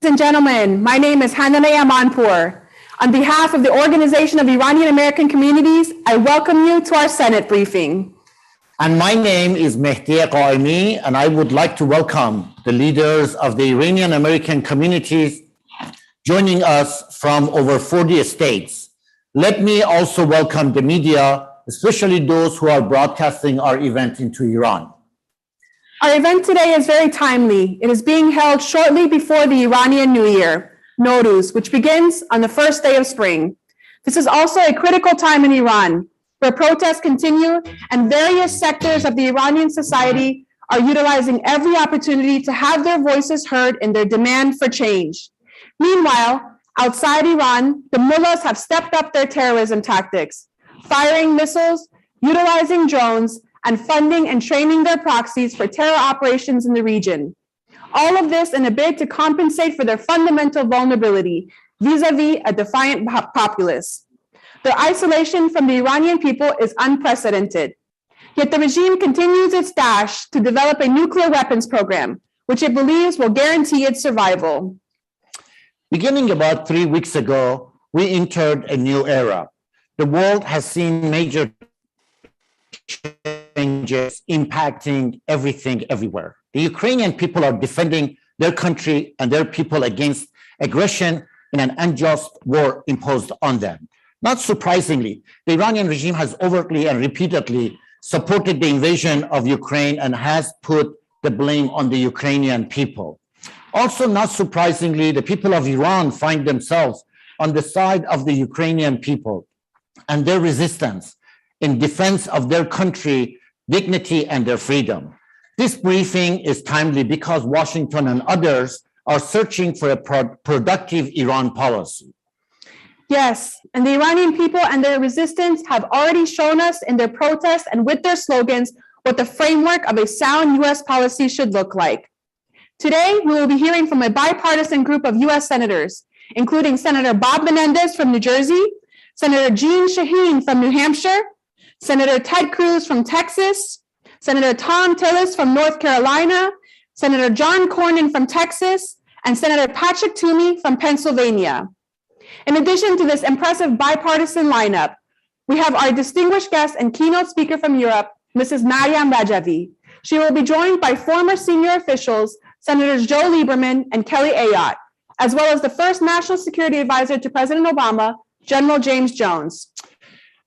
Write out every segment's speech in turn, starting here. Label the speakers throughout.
Speaker 1: Ladies and gentlemen, my name is Hananeh Amanpour. On behalf of the Organization of Iranian American Communities, I welcome you to our Senate briefing.
Speaker 2: And my name is Mehdi Qaimi, and I would like to welcome the leaders of the Iranian American communities joining us from over 40 states. Let me also welcome the media, especially those who are broadcasting our event into Iran.
Speaker 1: Our event today is very timely. It is being held shortly before the Iranian New Year, Nowruz, which begins on the first day of spring. This is also a critical time in Iran, where protests continue and various sectors of the Iranian society are utilizing every opportunity to have their voices heard in their demand for change. Meanwhile, outside Iran, the mullahs have stepped up their terrorism tactics, firing missiles, utilizing drones, and funding and training their proxies for terror operations in the region. All of this in a bid to compensate for their fundamental vulnerability vis-a-vis a defiant populace. Their isolation from the Iranian people is unprecedented. Yet the regime continues its dash to develop a nuclear weapons program, which it believes will guarantee its survival.
Speaker 2: Beginning about 3 weeks ago, we entered a new era. The world has seen major changes impacting everything everywhere. The Ukrainian people are defending their country and their people against aggression in an unjust war imposed on them. Not surprisingly, the Iranian regime has overtly and repeatedly supported the invasion of Ukraine and has put the blame on the Ukrainian people. Also, not surprisingly, the people of Iran find themselves on the side of the Ukrainian people and their resistance in defense of their country, dignity, and their freedom. This briefing is timely because Washington and others are searching for a productive Iran policy.
Speaker 1: Yes, and the Iranian people and their resistance have already shown us in their protests and with their slogans what the framework of a sound U.S. policy should look like. Today, we will be hearing from a bipartisan group of U.S. senators, including Senator Bob Menendez from New Jersey, Senator Shaheen from New Hampshire, Senator Ted Cruz from Texas, Senator Tillis from North Carolina, Senator John Cornyn from Texas, and Senator Patrick Toomey from Pennsylvania. In addition to this impressive bipartisan lineup, we have our distinguished guest and keynote speaker from Europe, Mrs. Maryam Rajavi. She will be joined by former senior officials, Senators Joe Lieberman and Kelly Ayotte, as well as the first National Security Advisor to President Obama, General James Jones.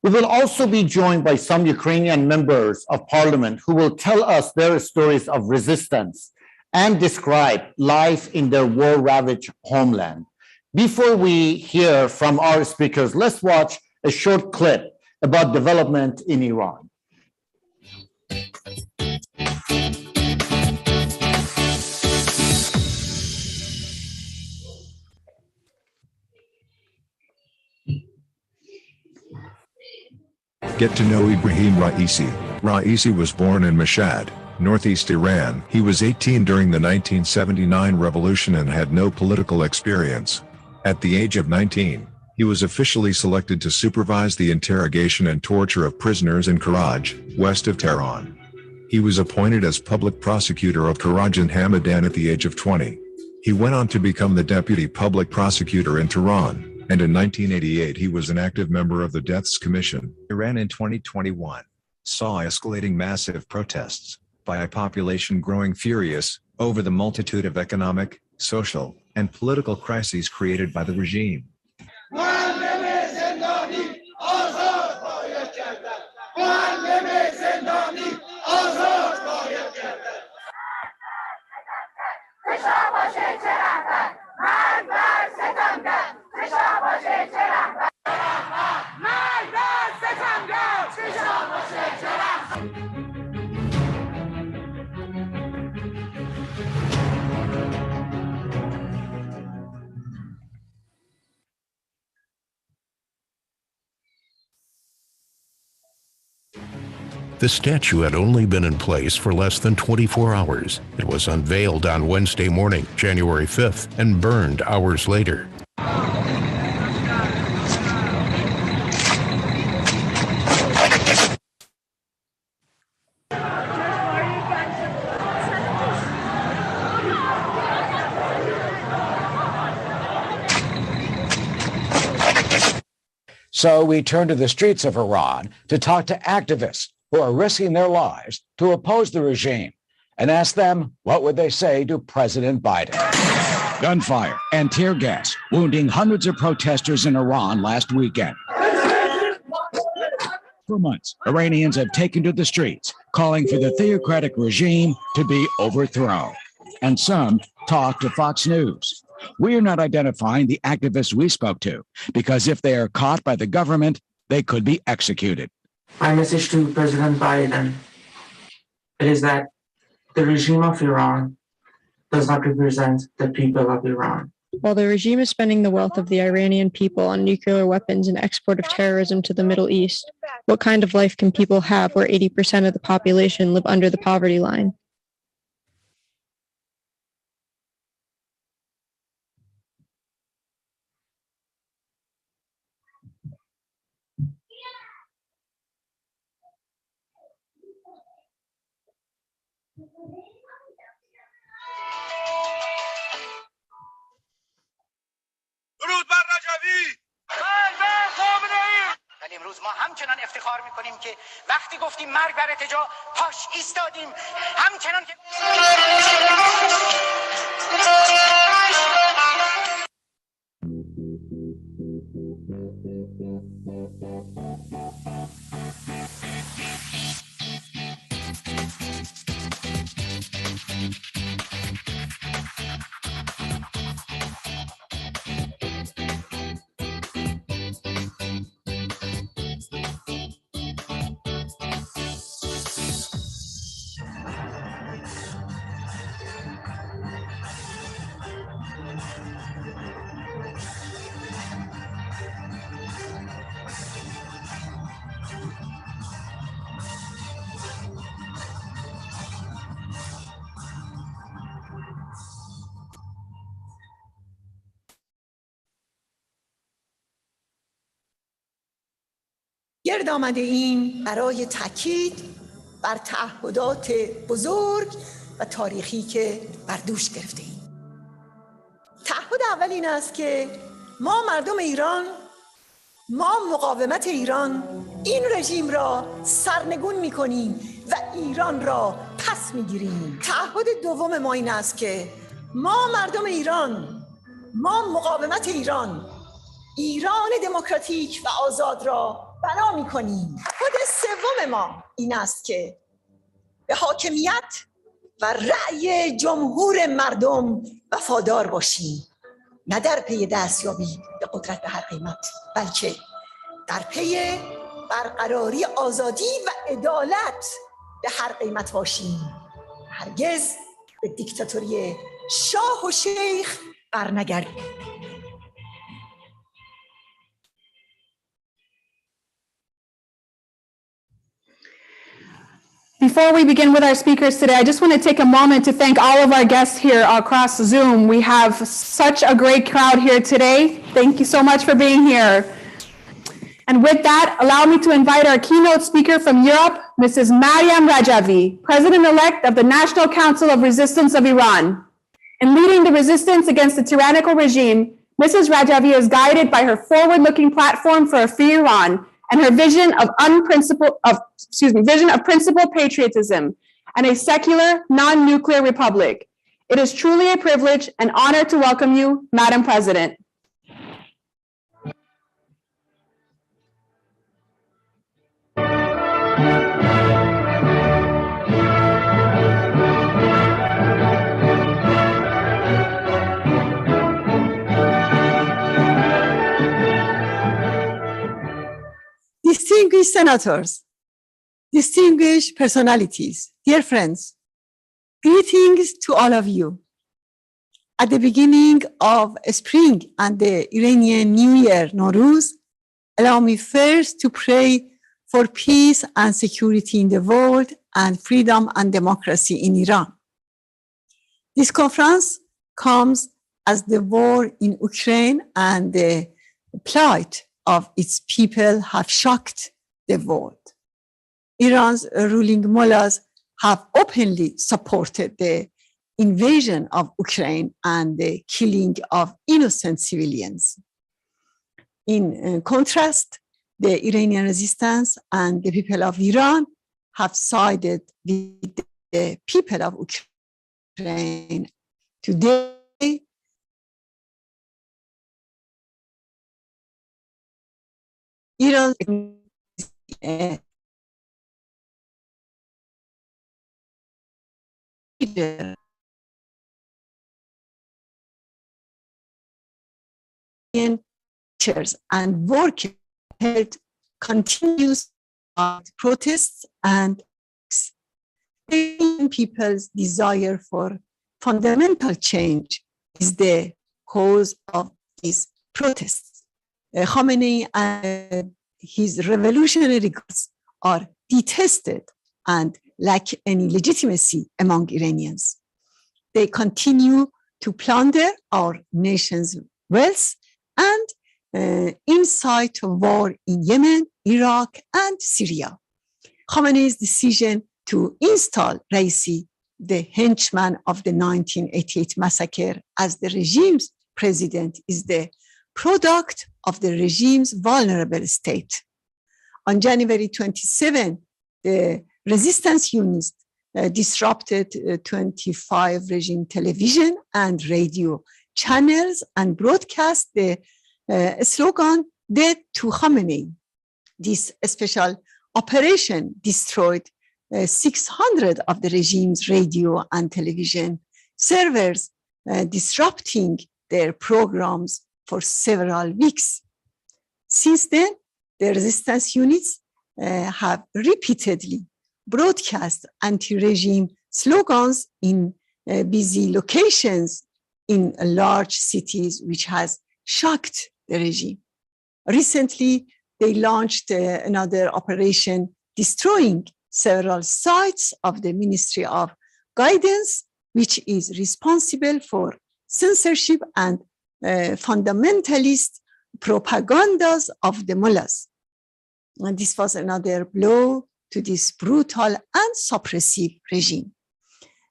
Speaker 2: We will also be joined by some Ukrainian members of parliament who will tell us their stories of resistance and describe life in their war-ravaged homeland. Before we hear from our speakers, let's watch a short clip about development in Iran.
Speaker 3: Get to know Ibrahim Raisi. Raisi was born in Mashhad, northeast Iran. He was 18 during the 1979 revolution and had no political experience. At the age of 19, he was officially selected to supervise the interrogation and torture of prisoners in Karaj, west of Tehran. He was appointed as public prosecutor of Karaj and Hamadan at the age of 20. He went on to become the deputy public prosecutor in Tehran, and in 1988 he was an active member of the Deaths Commission. Iran in 2021 saw escalating massive protests by a population growing furious over the multitude of economic, social, and political crises created by the regime.
Speaker 4: The statue had only been in place for less than 24 hours. It was unveiled on Wednesday morning, January 5th, and burned hours later.
Speaker 5: So we turn to the streets of Iran to talk to activists who are risking their lives to oppose the regime and ask them what would they say to President Biden.
Speaker 6: Gunfire and tear gas wounding hundreds of protesters in Iran last weekend. For months, Iranians have taken to the streets, calling for the theocratic regime to be overthrown. And some talk to Fox News. We are not identifying the activists we spoke to, because if they are caught by the government, they could be executed.
Speaker 7: My message to President Biden is that the regime of Iran does not represent the people of Iran.
Speaker 8: While the regime is spending the wealth of the Iranian people on nuclear weapons and export of terrorism to the Middle East, what kind of life can people have where 80% of the population live under the poverty line?
Speaker 9: درود بر رجوی ولی امروز ما همچنان افتخار میکنیم که وقتی گفتیم مرگ بر ارتجاع پاش ایستادیم همچنان که
Speaker 10: گرد آمده ایم برای تاکید بر تعهدات بزرگ و تاریخی که بر دوش گرفته ایم. تعهد اول این است که ما مردم ایران، ما مقاومت ایران این رژیم را سرنگون می‌کنیم و ایران را پس می‌گیریم. تعهد دوم ما این است که ما مردم ایران، ما مقاومت ایران، ایران دموکراتیک و آزاد را بنا می‌کنیم. تعهد سوم ما این است که به حاکمیت و رأی جمهور مردم وفادار باشیم، نه در پی دستیابی به قدرت به هر قیمت، بلکه در پی برقراری آزادی و عدالت به هر قیمت باشیم. هرگز به دیکتاتوری شاه و شیخ برنگردیم.
Speaker 1: Before we begin with our speakers today, I just want to take a moment to thank all of our guests here across Zoom. We have such a great crowd here today. Thank you so much for being here. And with that, allow me to invite our keynote speaker from Europe, Mrs. Maryam Rajavi, President-elect of the National Council of Resistance of Iran. In leading the resistance against the tyrannical regime, Mrs. Rajavi is guided by her forward-looking platform for a free Iran and her vision of principled patriotism and a secular, non-nuclear republic. It is truly a privilege and honor to welcome you, Madam President.
Speaker 10: Distinguished senators, distinguished personalities, dear friends, greetings to all of you. At the beginning of spring and the Iranian New Year, Nowruz, allow me first to pray for peace and security in the world and freedom and democracy in Iran. This conference comes as the war in Ukraine and the plight of its people have shocked the world. Iran's ruling mullahs have openly supported the invasion of Ukraine and the killing of innocent civilians. In contrast, the Iranian resistance and the people of Iran have sided with the people of Ukraine. Today, Iran teachers and workers held continuous protests and people's desire for fundamental change is the cause of these protests. Khamenei and his revolutionary goals are detested and lack any legitimacy among Iranians. They continue to plunder our nation's wealth and incite war in Yemen, Iraq, and Syria. Khamenei's decision to install Raisi, the henchman of the 1988 massacre, as the regime's president is the product of the regime's vulnerable state. On January 27, the resistance units disrupted 25 regime television and radio channels and broadcast the slogan, "Death to Khamenei." This special operation destroyed 600 of the regime's radio and television servers, disrupting their programs for several weeks. Since then, the resistance units have repeatedly broadcast anti-regime slogans in busy locations in large cities, which has shocked the regime. Recently, they launched another operation destroying several sites of the Ministry of Guidance, which is responsible for censorship and fundamentalist propagandas of the mullahs. And this was another blow to this brutal and suppressive regime.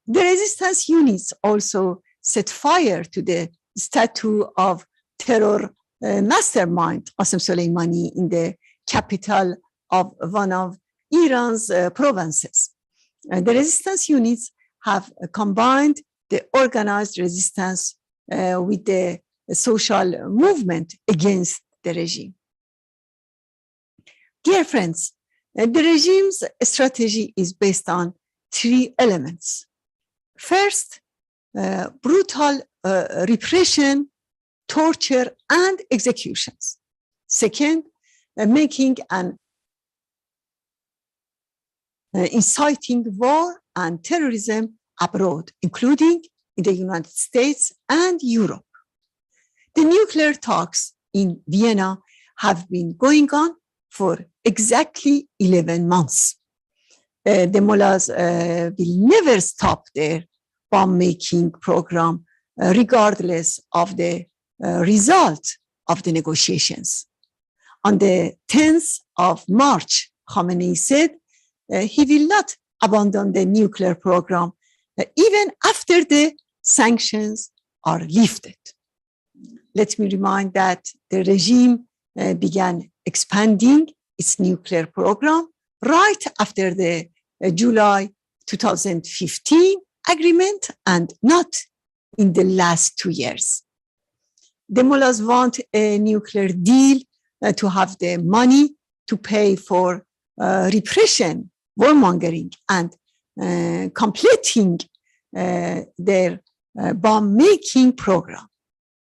Speaker 10: The resistance units also set fire to the statue of terror mastermind Qasem Soleimani in the capital of one of Iran's provinces. The resistance units have combined the organized resistance with the social movement against the regime. Dear friends, the regime's strategy is based on three elements. First, brutal repression, torture, and executions. Second, making and inciting war and terrorism abroad, including in the United States and Europe. The nuclear talks in Vienna have been going on for exactly 11 months. The mullahs will never stop their bomb-making program, regardless of the result of the negotiations. On the 10th of March, Khamenei said he will not abandon the nuclear program even after the sanctions are lifted. Let me remind that the regime began expanding its nuclear program right after the July 2015 agreement and not in the last 2 years. The mullahs want a nuclear deal to have the money to pay for repression, warmongering, and completing their bomb-making program.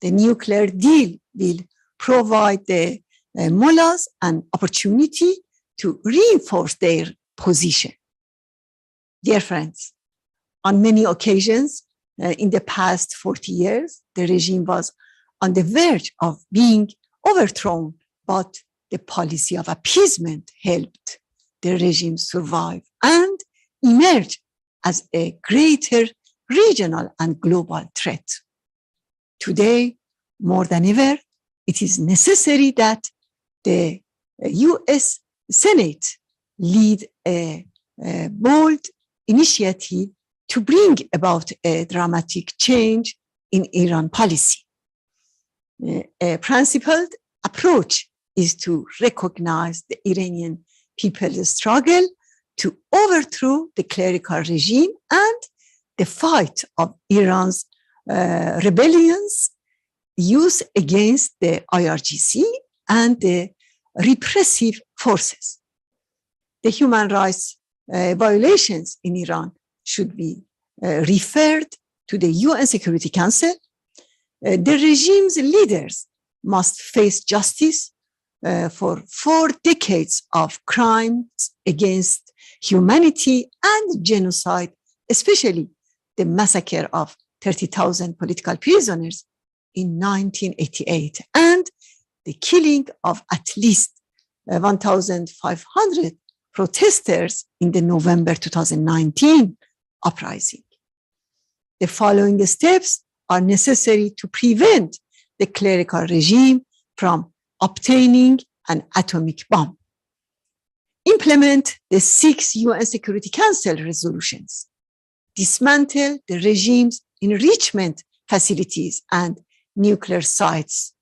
Speaker 10: The nuclear deal will provide the mullahs an opportunity to reinforce their position. Dear friends, on many occasions in the past 40 years, the regime was on the verge of being overthrown, but the policy of appeasement helped the regime survive and emerge as a greater regional and global threat. Today, more than ever, it is necessary that the US Senate lead a bold initiative to bring about a dramatic change in Iran policy. A principled approach is to recognize the Iranian people's struggle to overthrow the clerical regime and the fight of Iran's rebellions used against the IRGC and the repressive forces. The human rights violations in Iran should be referred to the UN Security Council. The regime's leaders must face justice for 4 decades of crimes against humanity and genocide, especially the massacre of 30,000 political prisoners in 1988 and the killing of at least 1,500 protesters in the November 2019 uprising. The following steps are necessary to prevent the clerical regime from obtaining an atomic bomb. Implement the 6 UN Security Council resolutions. Dismantle the regime's enrichment facilities and nuclear sites.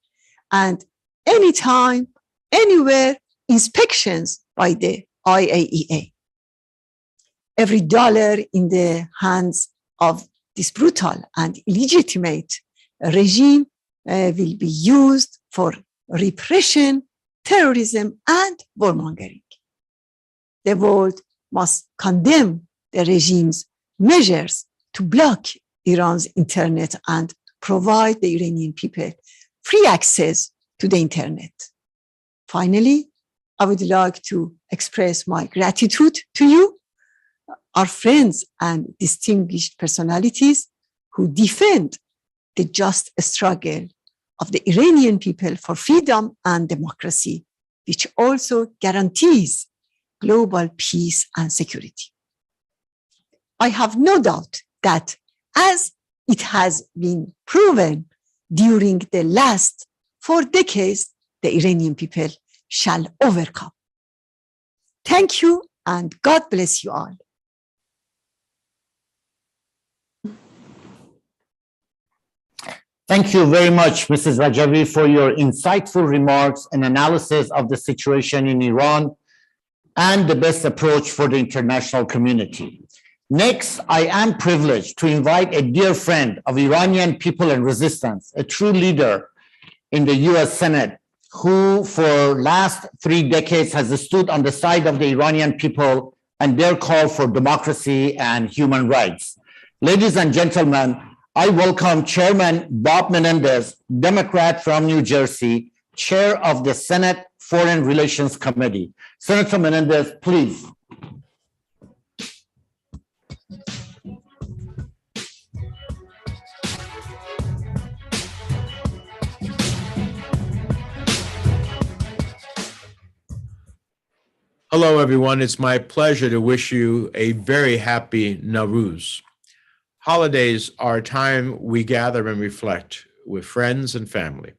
Speaker 10: And anytime, anywhere, inspections by the IAEA. Every dollar in the hands of this brutal and illegitimate regime will be used for repression, terrorism, and warmongering. The world must condemn the regime's measures to block Iran's internet and provide the Iranian people free access to the internet. Finally, I would like to express my gratitude to you, our friends and distinguished personalities who defend the just struggle of the Iranian people for freedom and democracy, which also guarantees global peace and security. I have no doubt that, as it has been proven during the last 4 decades, the Iranian people shall overcome. Thank you, and God bless you all.
Speaker 2: Thank you very much, Mrs. Rajavi, for your insightful remarks and analysis of the situation in Iran and the best approach for the international community. Next, I am privileged to invite a dear friend of Iranian people and resistance, a true leader in the US Senate, who for last 3 decades has stood on the side of the Iranian people and their call for democracy and human rights. Ladies and gentlemen, I welcome Chairman Bob Menendez, Democrat from New Jersey, Chair of the Senate Foreign Relations Committee. Senator Menendez, please.
Speaker 11: Hello, everyone. It's my pleasure to wish you a very happy Nowruz. Holidays are a time we gather and reflect with friends and family.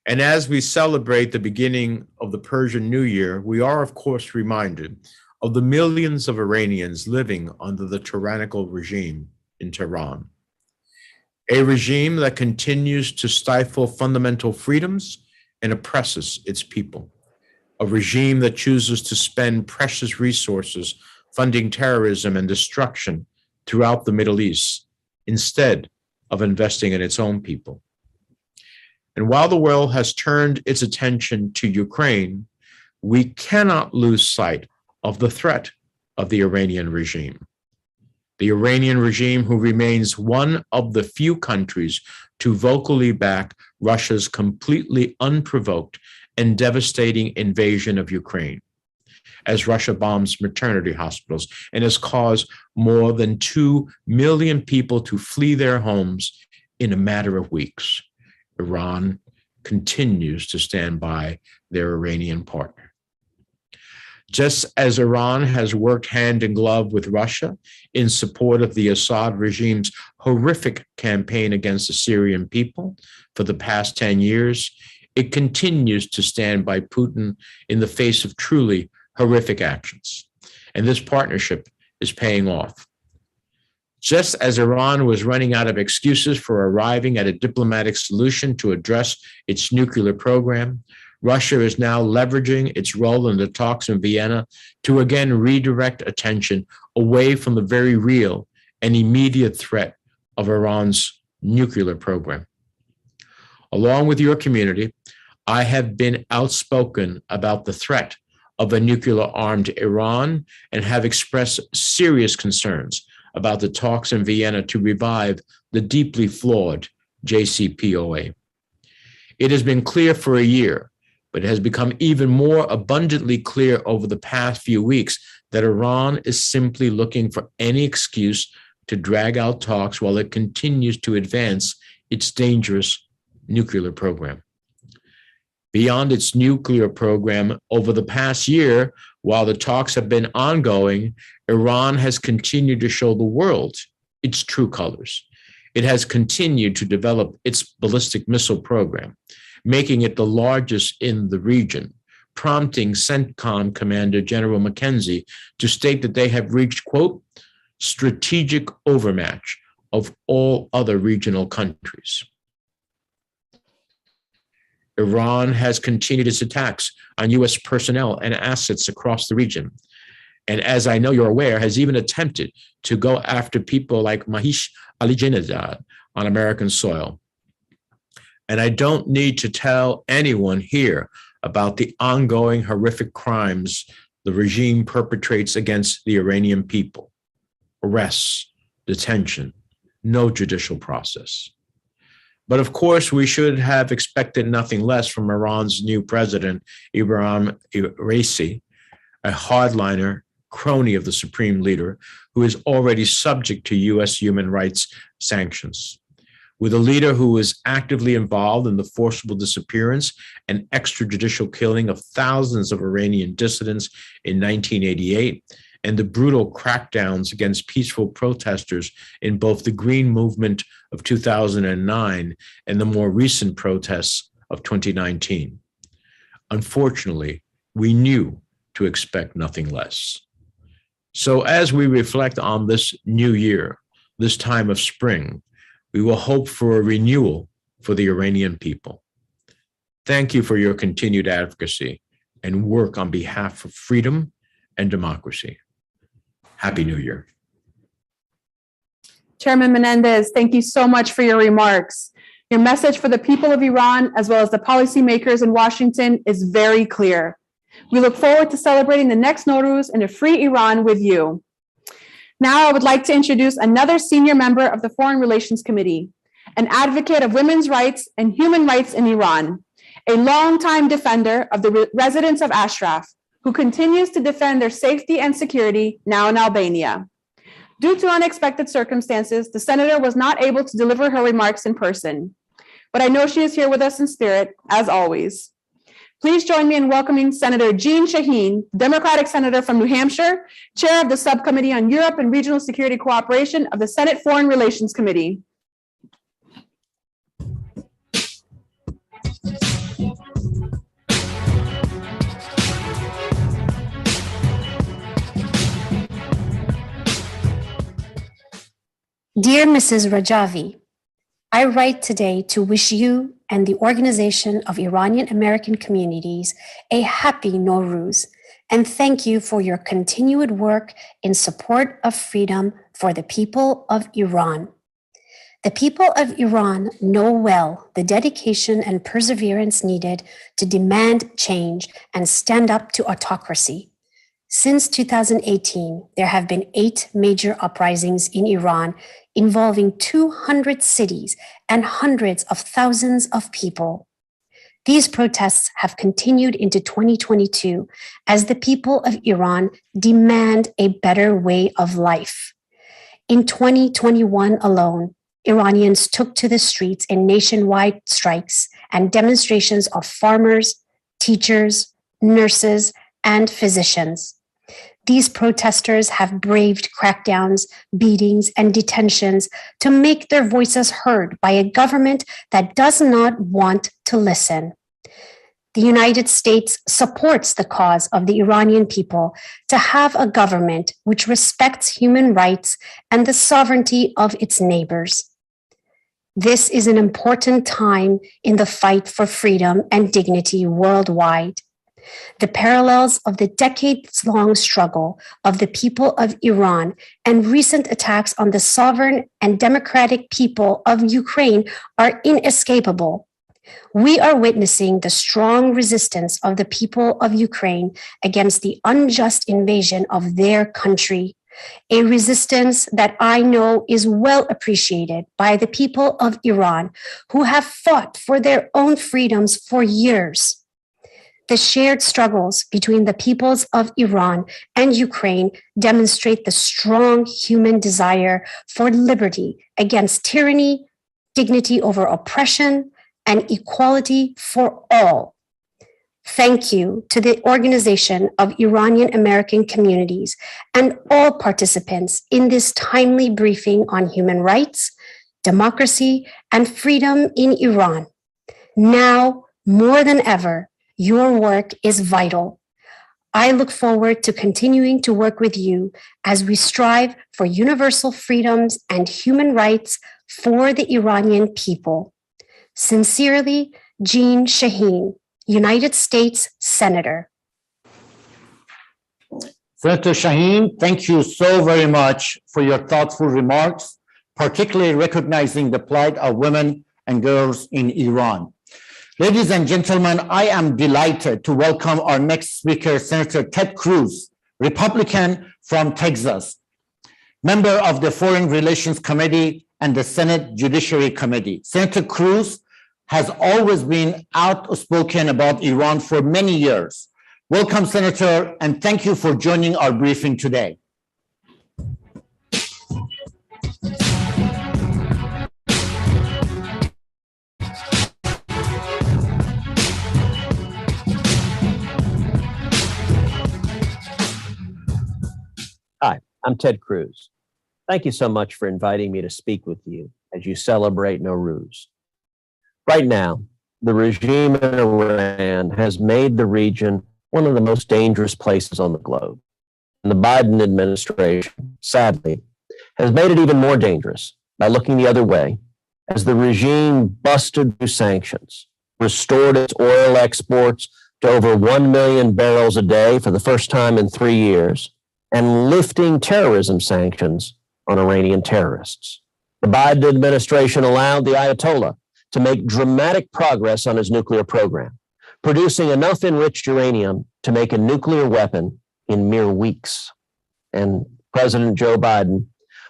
Speaker 11: And as we celebrate the beginning of the Persian New Year, we are, of course, reminded of the millions of Iranians living under the tyrannical regime in Tehran, a regime that continues to stifle fundamental freedoms and oppresses its people, a regime that chooses to spend precious resources funding terrorism and destruction throughout the Middle East instead of investing in its own people. And while the world has turned its attention to Ukraine, we cannot lose sight of the threat of the Iranian regime. The Iranian regime, who remains one of the few countries to vocally back Russia's completely unprovoked and devastating invasion of Ukraine, as Russia bombs maternity hospitals and has caused more than 2 million people to flee their homes in a matter of weeks. Iran continues to stand by their Iranian partner. Just as Iran has worked hand in glove with Russia in support of the Assad regime's horrific campaign against the Syrian people for the past 10 years, it continues to stand by Putin in the face of truly horrific actions. And this partnership is paying off. Just as Iran was running out of excuses for arriving at a diplomatic solution to address its nuclear program, Russia is now leveraging its role in the talks in Vienna to again redirect attention away from the very real and immediate threat of Iran's nuclear program. Along with your community, I have been outspoken about the threat of a nuclear-armed Iran and have expressed serious concerns about the talks in Vienna to revive the deeply flawed JCPOA. It has been clear for a year, but it has become even more abundantly clear over the past few weeks that Iran is simply looking for any excuse to drag out talks while it continues to advance its dangerous nuclear program. Beyond its nuclear program, over the past year, while the talks have been ongoing, Iran has continued to show the world its true colors. It has continued to develop its ballistic missile program, making it the largest in the region, prompting CENTCOM Commander General McKenzie to state that they have reached, quote, strategic overmatch of all other regional countries. Iran has continued its attacks on U.S. personnel and assets across the region. And as I know you're aware, has even attempted to go after people like Mahish Alijinazad on American soil. And I don't need to tell anyone here about the ongoing horrific crimes the regime perpetrates against the Iranian people. Arrests, detention, no judicial process. But of course, we should have expected nothing less from Iran's new president, Ibrahim Raisi, a hardliner, crony of the supreme leader, who is already subject to U.S. human rights sanctions. With a leader who is actively involved in the forcible disappearance and extrajudicial killing of thousands of Iranian dissidents in 1988, and the brutal crackdowns against peaceful protesters in both the Green Movement of 2009 and the more recent protests of 2019. Unfortunately, we knew to expect nothing less. So as we reflect on this new year, this time of spring, we will hope for a renewal for the Iranian people. Thank you for your continued advocacy and work on behalf of freedom and democracy. Happy New Year.
Speaker 1: Chairman Menendez, thank you so much for your remarks. Your message for the people of Iran, as well as the policymakers in Washington, is very clear. We look forward to celebrating the next Nowruz in a free Iran with you. Now, I would like to introduce another senior member of the Foreign Relations Committee, an advocate of women's rights and human rights in Iran, a longtime defender of the residents of Ashraf, who continues to defend their safety and security now in Albania. Due to unexpected circumstances, the senator was not able to deliver her remarks in person, but I know she is here with us in spirit, as always. Please join me in welcoming Senator Jean Shaheen, Democratic Senator from New Hampshire, Chair of the Subcommittee on Europe and Regional Security Cooperation of the Senate Foreign Relations Committee.
Speaker 12: Dear Mrs. Rajavi, I write today to wish you and the Organization of Iranian American Communities a happy Nowruz and thank you for your continued work in support of freedom for the people of Iran. The people of Iran know well the dedication and perseverance needed to demand change and stand up to autocracy. Since 2018, there have been 8 major uprisings in Iran involving 200 cities and hundreds of thousands of people. These protests have continued into 2022 as the people of Iran demand a better way of life. In 2021 alone, Iranians took to the streets in nationwide strikes and demonstrations of farmers, teachers, nurses, and physicians. These protesters have braved crackdowns, beatings, and detentions to make their voices heard by a government that does not want to listen. The United States supports the cause of the Iranian people to have a government which respects human rights and the sovereignty of its neighbors. This is an important time in the fight for freedom and dignity worldwide. The parallels of the decades-long struggle of the people of Iran and recent attacks on the sovereign and democratic people of Ukraine are inescapable. We are witnessing the strong resistance of the people of Ukraine against the unjust invasion of their country, a resistance that I know is well appreciated by the people of Iran who have fought for their own freedoms for years. The shared struggles between the peoples of Iran and Ukraine demonstrate the strong human desire for liberty against tyranny, dignity over oppression, and equality for all. Thank you to the Organization of Iranian American Communities and all participants in this timely briefing on human rights, democracy, and freedom in Iran. Now, more than ever, your work is vital. I look forward to continuing to work with you as we strive for universal freedoms and human rights for the Iranian people. Sincerely, Jean Shaheen, United States Senator.
Speaker 2: Senator Shaheen, thank you so very much for your thoughtful remarks, particularly recognizing the plight of women and girls in Iran. Ladies and gentlemen, I am delighted to welcome our next speaker, Senator Ted Cruz, Republican from Texas, member of the Foreign Relations Committee and the Senate Judiciary Committee. Senator Cruz has always been outspoken about Iran for many years. Welcome, Senator, and thank you for joining our briefing today.
Speaker 13: Hi, I'm Ted Cruz. Thank you so much for inviting me to speak with you as you celebrate Nowruz. Right now, the regime in Iran has made the region one of the most dangerous places on the globe. And the Biden administration, sadly, has made it even more dangerous by looking the other way as the regime busted through sanctions, restored its oil exports to over 1 million barrels a day for the first time in 3 years, and lifting terrorism sanctions on Iranian terrorists. The Biden administration allowed the Ayatollah to make dramatic progress on his nuclear program, producing enough enriched uranium to make a nuclear weapon in mere weeks. And President Joe Biden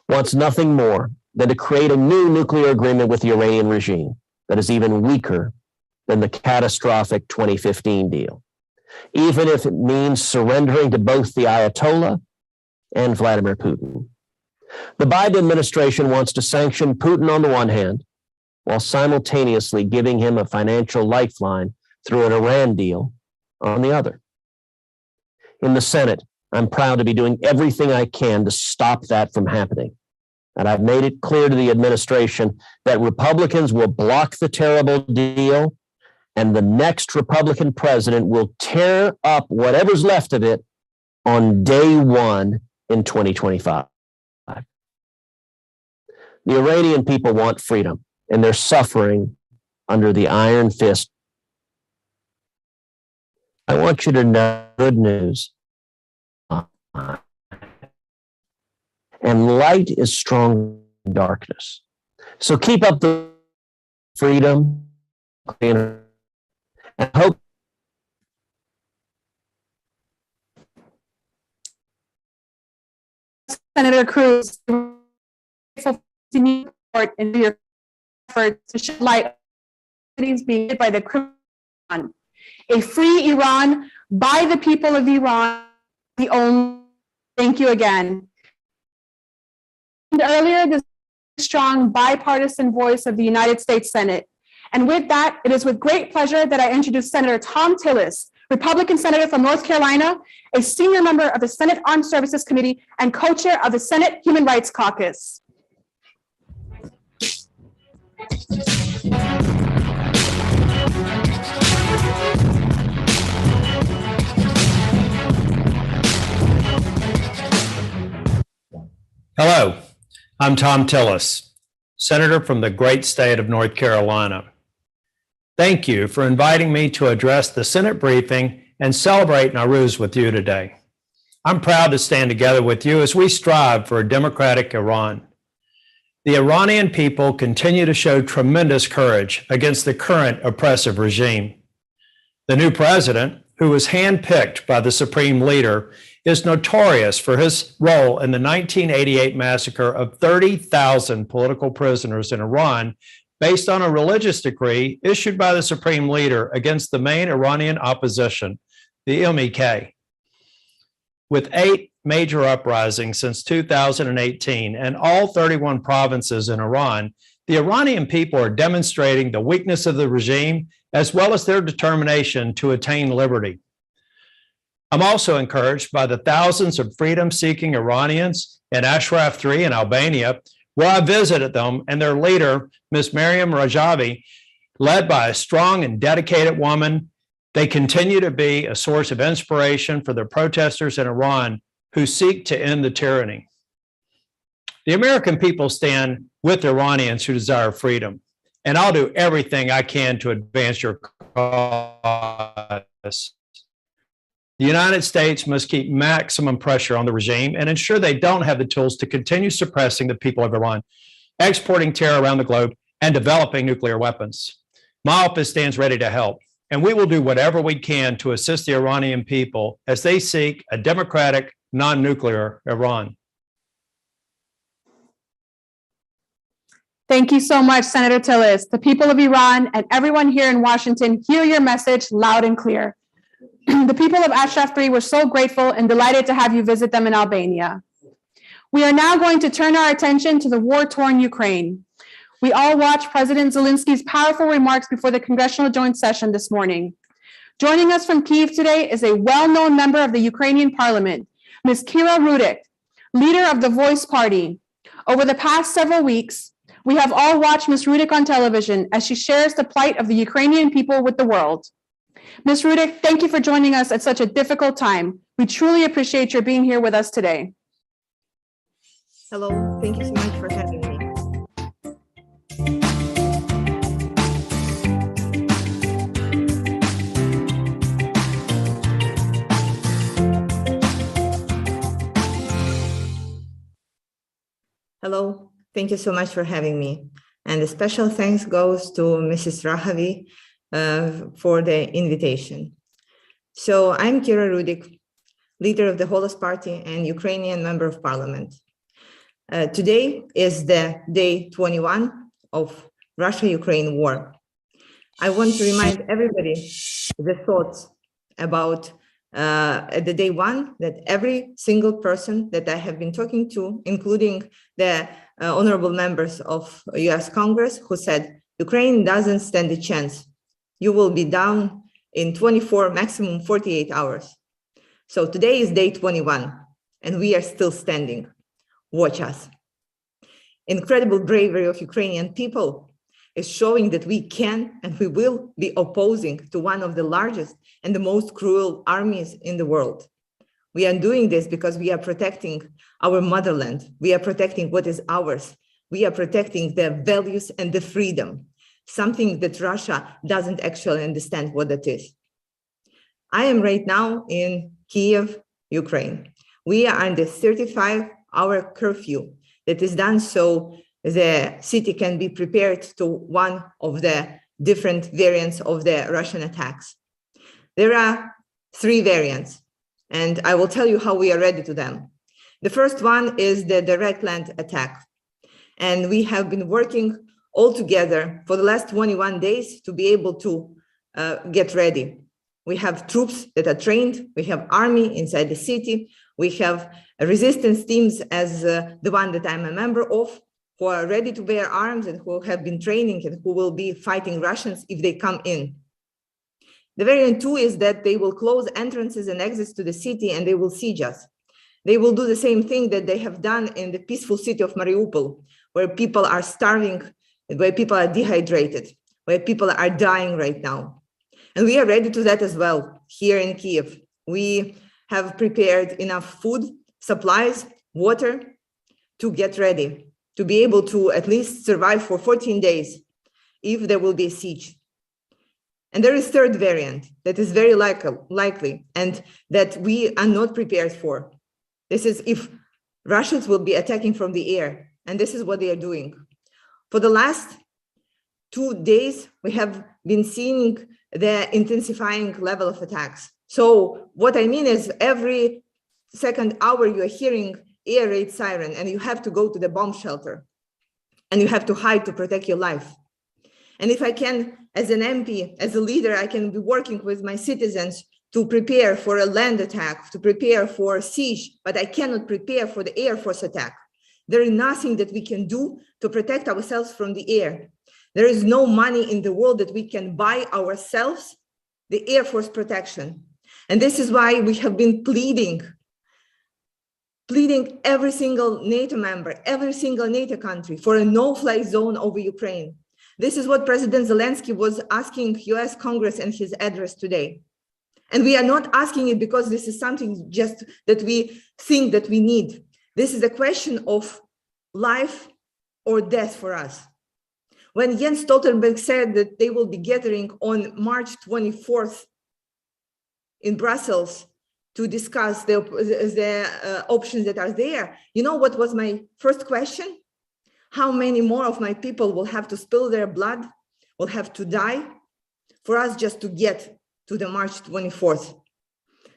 Speaker 13: wants nothing more than to create a new nuclear agreement with the Iranian regime that is even weaker than the catastrophic 2015 deal, even if it means surrendering to both the Ayatollah and Vladimir Putin. The Biden administration wants to sanction Putin on the one hand, while simultaneously giving him a financial lifeline through an Iran deal on the other. In the Senate, I'm proud to be doing everything I can to stop that from happening. And I've made it clear to the administration that Republicans will block the terrible deal, and the next Republican president will tear up whatever's left of it on day one in 2025. The Iranian people want freedom, and they're suffering under the iron fist. I want you to know good news. And light is strong in darkness. So keep up the freedom and hope.
Speaker 1: Senator Cruz, continue support in your efforts to shed light on things being did by the criminal Iran. A free Iran by the people of Iran, the only. Thank you again. And earlier, the strong bipartisan voice of the United States Senate. And with that, it is with great pleasure that I introduce Senator Tom Tillis, Republican Senator from North Carolina, a senior member of the Senate Armed Services Committee and co-chair of the Senate Human Rights Caucus.
Speaker 14: Hello, I'm Tom Tillis, Senator from the great state of North Carolina. Thank you for inviting me to address the Senate briefing and celebrate Nowruz with you today. I'm proud to stand together with you as we strive for a democratic Iran. The Iranian people continue to show tremendous courage against the current oppressive regime. The new president, who was handpicked by the supreme leader, is notorious for his role in the 1988 massacre of 30,000 political prisoners in Iran based on a religious decree issued by the supreme leader against the main Iranian opposition, the MK. With 8 major uprisings since 2018 and all 31 provinces in Iran, the Iranian people are demonstrating the weakness of the regime as well as their determination to attain liberty. I'm also encouraged by the thousands of freedom-seeking Iranians in Ashraf III in Albania, where I visited them, and their leader, Ms. Maryam Rajavi, led by a strong and dedicated woman. They continue to be a source of inspiration for the protesters in Iran who seek to end the tyranny. The American people stand with Iranians who desire freedom, and I'll do everything I can to advance your cause. The United States must keep maximum pressure on the regime and ensure they don't have the tools to continue suppressing the people of Iran, exporting terror around the globe, and developing nuclear weapons. My office stands ready to help, and we will do whatever we can to assist the Iranian people as they seek a democratic, non-nuclear Iran.
Speaker 1: Thank you so much, Senator Tillis. The people of Iran and everyone here in Washington hear your message loud and clear. The people of Ashraf III were so grateful and delighted to have you visit them in Albania. We are now going to turn our attention to the war-torn Ukraine. We all watched President Zelensky's powerful remarks before the Congressional Joint Session this morning. Joining us from Kyiv today is a well-known member of the Ukrainian Parliament, Ms. Kira Rudik, leader of the Voice Party. Over the past several weeks, we have all watched Ms. Rudik on television as she shares the plight of the Ukrainian people with the world. Ms. Rudik, thank you for joining us at such a difficult time. We truly appreciate your being here with us today.
Speaker 15: Hello, thank you so much for having me. Hello, thank you so much for having me. And a special thanks goes to Mrs. Rahavi for the invitation. So I'm Kira Rudik, leader of the Holos Party and Ukrainian member of parliament. Today is the day 21 of Russia-Ukraine war. I want to remind everybody the thoughts about the day one that every single person that I have been talking to, including the honorable members of US Congress, who said, Ukraine doesn't stand a chance. You will be down in 24, maximum 48 hours. So today is day 21, and we are still standing. Watch us. Incredible bravery of Ukrainian people is showing that we can and we will be opposing to one of the largest and the most cruel armies in the world. We are doing this because we are protecting our motherland. We are protecting what is ours. We are protecting the values and the freedom, something that Russia doesn't actually understand what that is. I am right now in Kiev, Ukraine. We are under 35-hour curfew that is done so the city can be prepared to one of the different variants of the Russian attacks. There are 3 variants, and I will tell you how we are ready to them. The first one is the direct land attack. And we have been working all together for the last 21 days to be able to get ready. We have troops that are trained. We have army inside the city. We have resistance teams as the one that I'm a member of, who are ready to bear arms and who have been training and who will be fighting Russians if they come in. The variant 2 is that they will close entrances and exits to the city and they will siege us. They will do the same thing that they have done in the peaceful city of Mariupol, where people are starving, where people are dehydrated, where people are dying right now. And we are ready to that as well here in Kiev. We have prepared enough food, supplies, water to get ready, to be able to at least survive for 14 days if there will be a siege. And there is third variant that is very likely and that we are not prepared for. This is if Russians will be attacking from the air, and this is what they are doing. For the last 2 days, we have been seeing the intensifying level of attacks. So what I mean is every second hour you are hearing air raid siren and you have to go to the bomb shelter and you have to hide to protect your life. And if I can, as an MP, as a leader, I can be working with my citizens to prepare for a land attack, to prepare for a siege, but I cannot prepare for the Air Force attack. There is nothing that we can do to protect ourselves from the air. There is no money in the world that we can buy ourselves the Air Force protection. And this is why we have been pleading every single NATO member, every single NATO country for a no-fly zone over Ukraine. This is what President Zelensky was asking US Congress in his address today. And we are not asking it because this is something just that we think that we need. This is a question of life or death for us. When Jens Stoltenberg said that they will be gathering on March 24th in Brussels to discuss the options that are there, you know what was my first question? How many more of my people will have to spill their blood, will have to die for us just to get to the March 24th?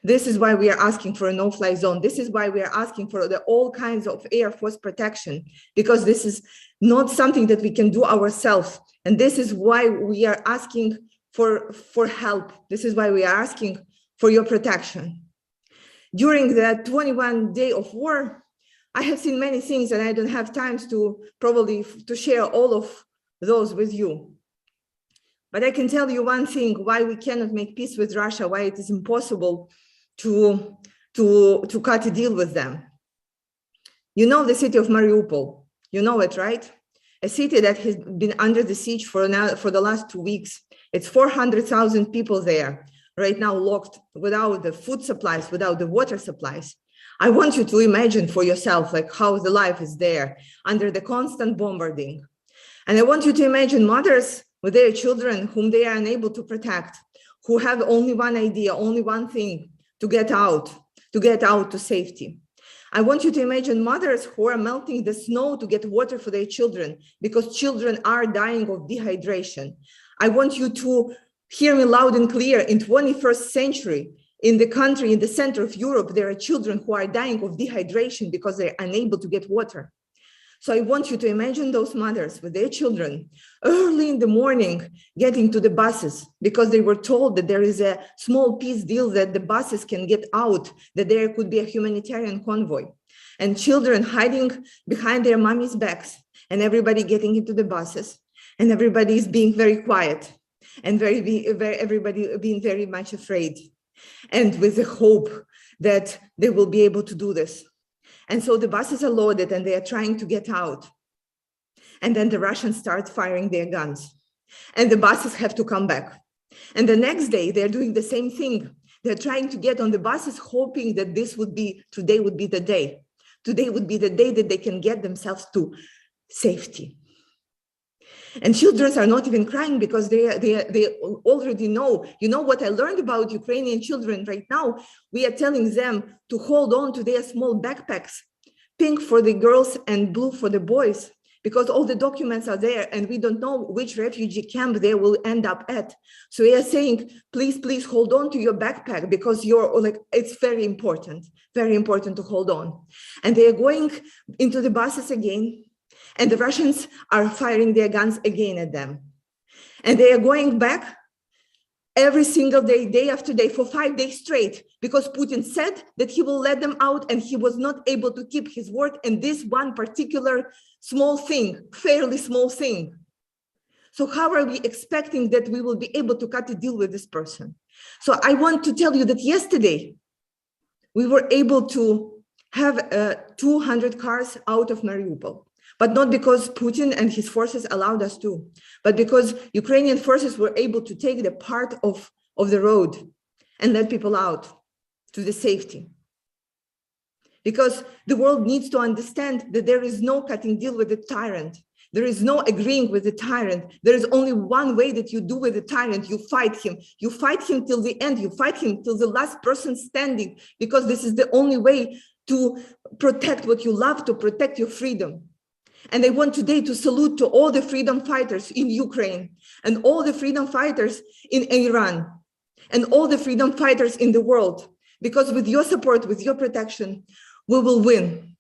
Speaker 15: This is why we are asking for a no-fly zone. This is why we are asking for all kinds of Air Force protection, because this is not something that we can do ourselves. And this is why we are asking for help. This is why we are asking for your protection. During the 21 day of war, I have seen many things and I don't have time to share all of those with you. But I can tell you one thing, why we cannot make peace with Russia, why it is impossible to cut a deal with them. You know the city of Mariupol, you know it, right? A city that has been under the siege for the last 2 weeks. It's 400,000 people there right now locked without the food supplies, without the water supplies. I want you to imagine for yourself like how the life is there under the constant bombarding. And I want you to imagine mothers with their children whom they are unable to protect, who have only one idea, only one thing, to get out to safety. I want you to imagine mothers who are melting the snow to get water for their children because children are dying of dehydration. I want you to hear me loud and clear. In 21st century, in the country, in the center of Europe, there are children who are dying of dehydration because they're unable to get water. So I want you to imagine those mothers with their children early in the morning getting to the buses because they were told that there is a small peace deal that the buses can get out, that there could be a humanitarian convoy, and children hiding behind their mommy's backs and everybody getting into the buses and everybody is being very quiet and everybody being very much afraid and with the hope that they will be able to do this. And so the buses are loaded and they are trying to get out. And then the Russians start firing their guns and the buses have to come back. And the next day they're doing the same thing. They're trying to get on the buses, hoping that today would be the day. Today would be the day that they can get themselves to safety. And children are not even crying because they already know. You know what I learned about Ukrainian children right now? We are telling them to hold on to their small backpacks, pink for the girls and blue for the boys, because all the documents are there and we don't know which refugee camp they will end up at. So we are saying, please hold on to your backpack because it's very important to hold on. And they are going into the buses again. And the Russians are firing their guns again at them. And they are going back every single day, day after day, for 5 days straight, because Putin said that he will let them out and he was not able to keep his word. And this one particular small thing, fairly small thing. So how are we expecting that we will be able to cut a deal with this person? So I want to tell you that yesterday, we were able to have 200 cars out of Mariupol. But not because Putin and his forces allowed us to, but because Ukrainian forces were able to take the part of the road and let people out to the safety. Because the world needs to understand that there is no cutting deal with the tyrant. There is no agreeing with the tyrant. There is only one way that you do with the tyrant. You fight him. You fight him till the end. You fight him till the last person standing, because this is the only way to protect what you love, to protect your freedom. And I want today to salute to all the freedom fighters in Ukraine and all the freedom fighters in Iran and all the freedom fighters in the world, because with your support, with your protection, we will win.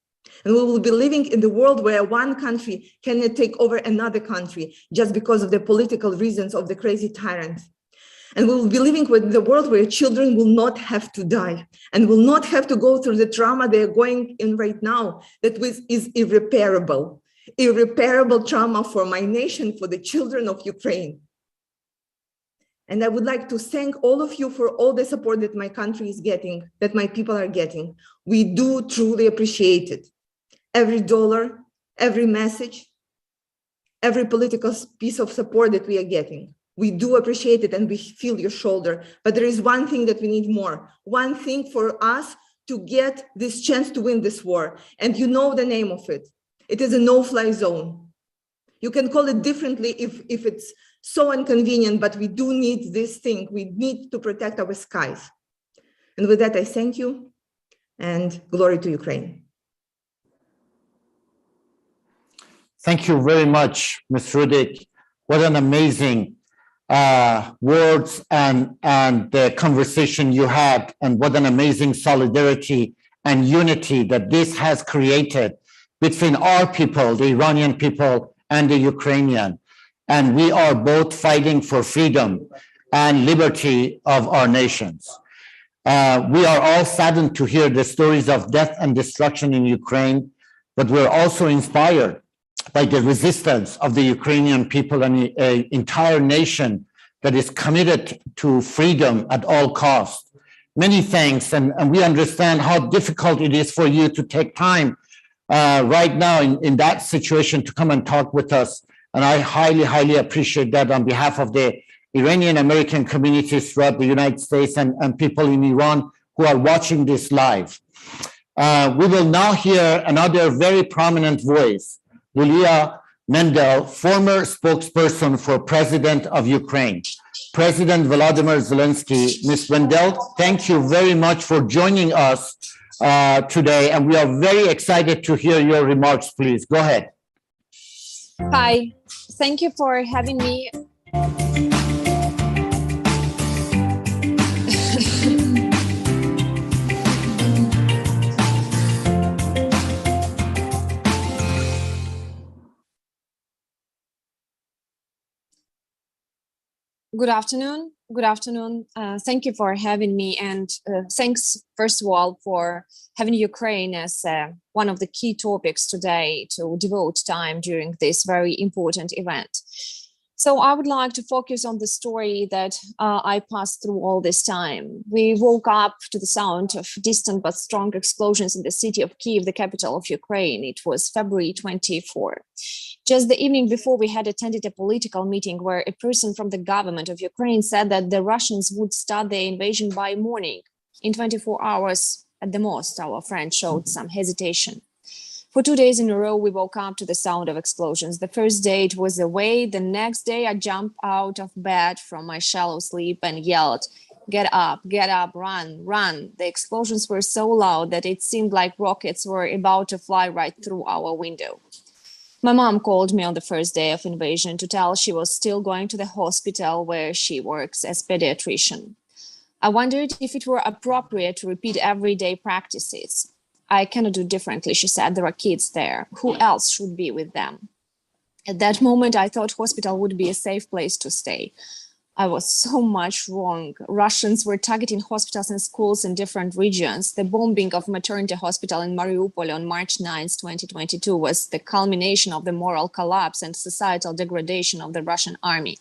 Speaker 15: And we will be living in the world where one country cannot take over another country just because of the political reasons of the crazy tyrant. And we will be living in the world where children will not have to die and will not have to go through the trauma they are going in right now that is irreparable. Irreparable trauma for my nation, for the children of Ukraine. And I would like to thank all of you for all the support that my country is getting, that my people are getting. We do truly appreciate it. Every dollar, every message, every political piece of support that we are getting. We do appreciate it and we feel your shoulder. But there is one thing that we need more. One thing for us to get this chance to win this war. And you know the name of it. It is a no-fly zone. You can call it differently if it's so inconvenient, but we do need this thing. We need to protect our skies. And with that, I thank you and glory to Ukraine.
Speaker 2: Thank you very much, Ms. Rudik. What an amazing words and the conversation you had, and what an amazing solidarity and unity that this has created between our people, the Iranian people and the Ukrainian. And we are both fighting for freedom and liberty of our nations. We are all saddened to hear the stories of death and destruction in Ukraine, but we're also inspired by the resistance of the Ukrainian people and an entire nation that is committed to freedom at all costs. Many thanks, and we understand how difficult it is for you to take time right now in that situation to come and talk with us. And I highly appreciate that on behalf of the Iranian American communities throughout the United States and people in Iran who are watching this live. We will now hear another very prominent voice, Yulia Mendel, former spokesperson for President of Ukraine. President Volodymyr Zelensky. Ms. Mendel, thank you very much for joining us today, and we are very excited to hear your remarks. Please go ahead.
Speaker 16: Hi, thank you for having me. Good afternoon. Good afternoon. Thank you for having me. And thanks, first of all, for having Ukraine as one of the key topics today to devote time during this very important event. So I would like to focus on the story that I passed through all this time. We woke up to the sound of distant but strong explosions in the city of Kyiv, the capital of Ukraine. It was February 24. Just the evening before, we had attended a political meeting where a person from the government of Ukraine said that the Russians would start their invasion by morning. In 24 hours at the most, our friend showed some hesitation. For 2 days in a row, we woke up to the sound of explosions. The first day it was away. The next day I jumped out of bed from my shallow sleep and yelled, get up, run, run. The explosions were so loud that it seemed like rockets were about to fly right through our window. My mom called me on the first day of invasion to tell she was still going to the hospital where she works as pediatrician. I wondered if it were appropriate to repeat everyday practices. I cannot do differently, she said. There are kids there. Who else should be with them? At that moment, I thought hospital would be a safe place to stay. I was so much wrong. Russians were targeting hospitals and schools in different regions. The bombing of maternity hospital in Mariupol on March 9, 2022 was the culmination of the moral collapse and societal degradation of the Russian army.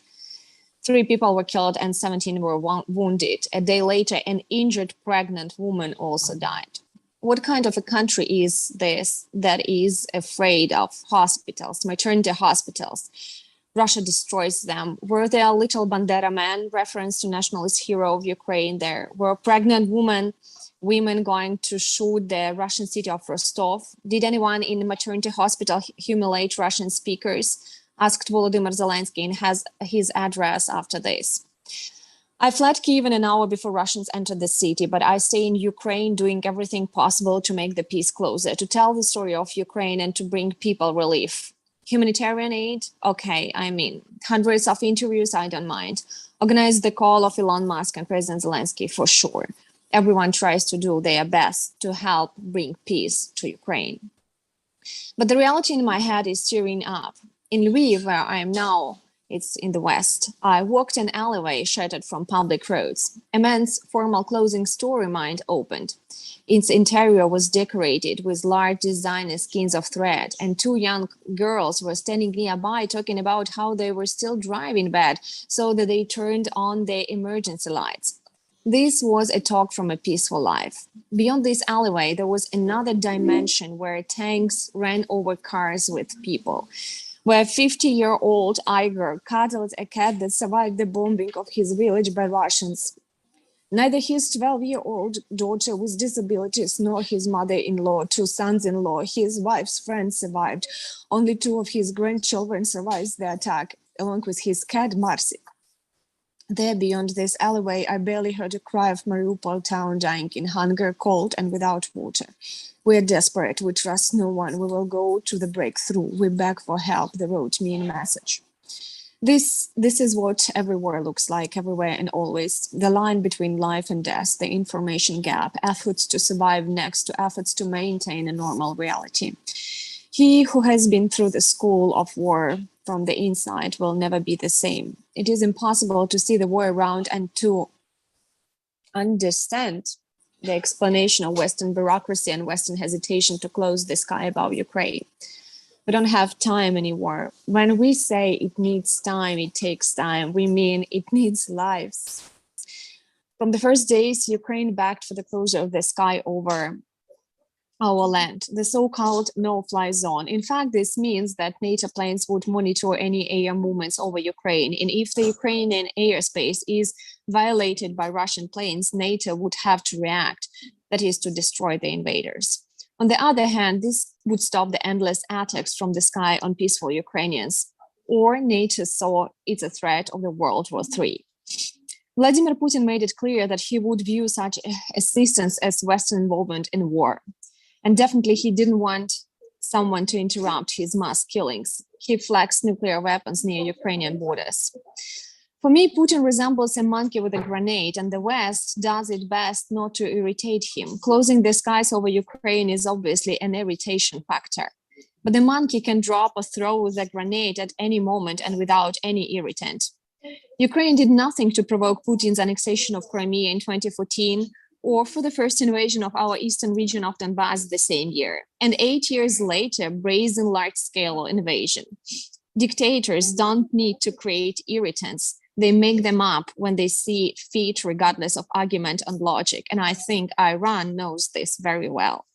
Speaker 16: 3 people were killed and 17 were wounded. A day later, an injured pregnant woman also died. What kind of a country is this that is afraid of hospitals, maternity hospitals? Russia destroys them. Were there little Bandera men, reference to nationalist hero of Ukraine there? Were pregnant women going to shoot the Russian city of Rostov? Did anyone in the maternity hospital humiliate Russian speakers? Asked Volodymyr Zelensky in his address after this. I fled Kyiv an hour before Russians entered the city, but I stay in Ukraine doing everything possible to make the peace closer, to tell the story of Ukraine and to bring people relief. Humanitarian aid? Okay, I mean, hundreds of interviews, I don't mind. Organize the call of Elon Musk and President Zelensky, for sure. Everyone tries to do their best to help bring peace to Ukraine. But the reality in my head is tearing up. In Lviv, where I am now, it's in the west, I walked an alleyway shattered from public roads. A men's formal clothing store remained opened. Its interior was decorated with large designer skeins of thread, and 2 young girls were standing nearby talking about how they were still driving bad, so that they turned on their emergency lights. This was a talk from a peaceful life. Beyond this alleyway, there was another dimension where tanks ran over cars with people, where a 50-year-old Igor cuddled a cat that survived the bombing of his village by Russians. Neither his 12-year-old daughter with disabilities nor his mother-in-law, 2 sons-in-law, his wife's friends survived. Only 2 of his grandchildren survived the attack, along with his cat, Marsik. There, beyond this alleyway, I barely heard a cry of Mariupol town dying in hunger, cold, and without water. We are desperate. We trust no one. We will go to the breakthrough. We beg for help, they wrote me in a message. This is what everywhere looks like, everywhere and always. The line between life and death, the information gap, efforts to survive next to efforts to maintain a normal reality. He who has been through the school of war from the inside will never be the same. It is impossible to see the war around and to understand the explanation of Western bureaucracy and Western hesitation to close the sky above Ukraine. We don't have time anymore. When we say it needs time, it takes time, we mean it needs lives. From the first days, Ukraine begged for the closure of the sky over our land, the so-called no-fly zone. In fact, this means that NATO planes would monitor any air movements over Ukraine. And if the Ukrainian airspace is violated by Russian planes, NATO would have to react, that is, to destroy the invaders. On the other hand, this would stop the endless attacks from the sky on peaceful Ukrainians, or NATO saw it's a threat of the World War III. Vladimir Putin made it clear that he would view such assistance as Western involvement in war. And definitely he didn't want someone to interrupt his mass killings. He flexed nuclear weapons near Ukrainian borders. For me, Putin resembles a monkey with a grenade, and the West does its best not to irritate him. Closing the skies over Ukraine is obviously an irritation factor. But the monkey can drop or throw the grenade at any moment and without any irritant. Ukraine did nothing to provoke Putin's annexation of Crimea in 2014 or for the first invasion of our eastern region of Donbass the same year. And 8 years later, brazen large-scale invasion. Dictators don't need to create irritants. They make them up when they see fit, regardless of argument and logic. And I think Iran knows this very well.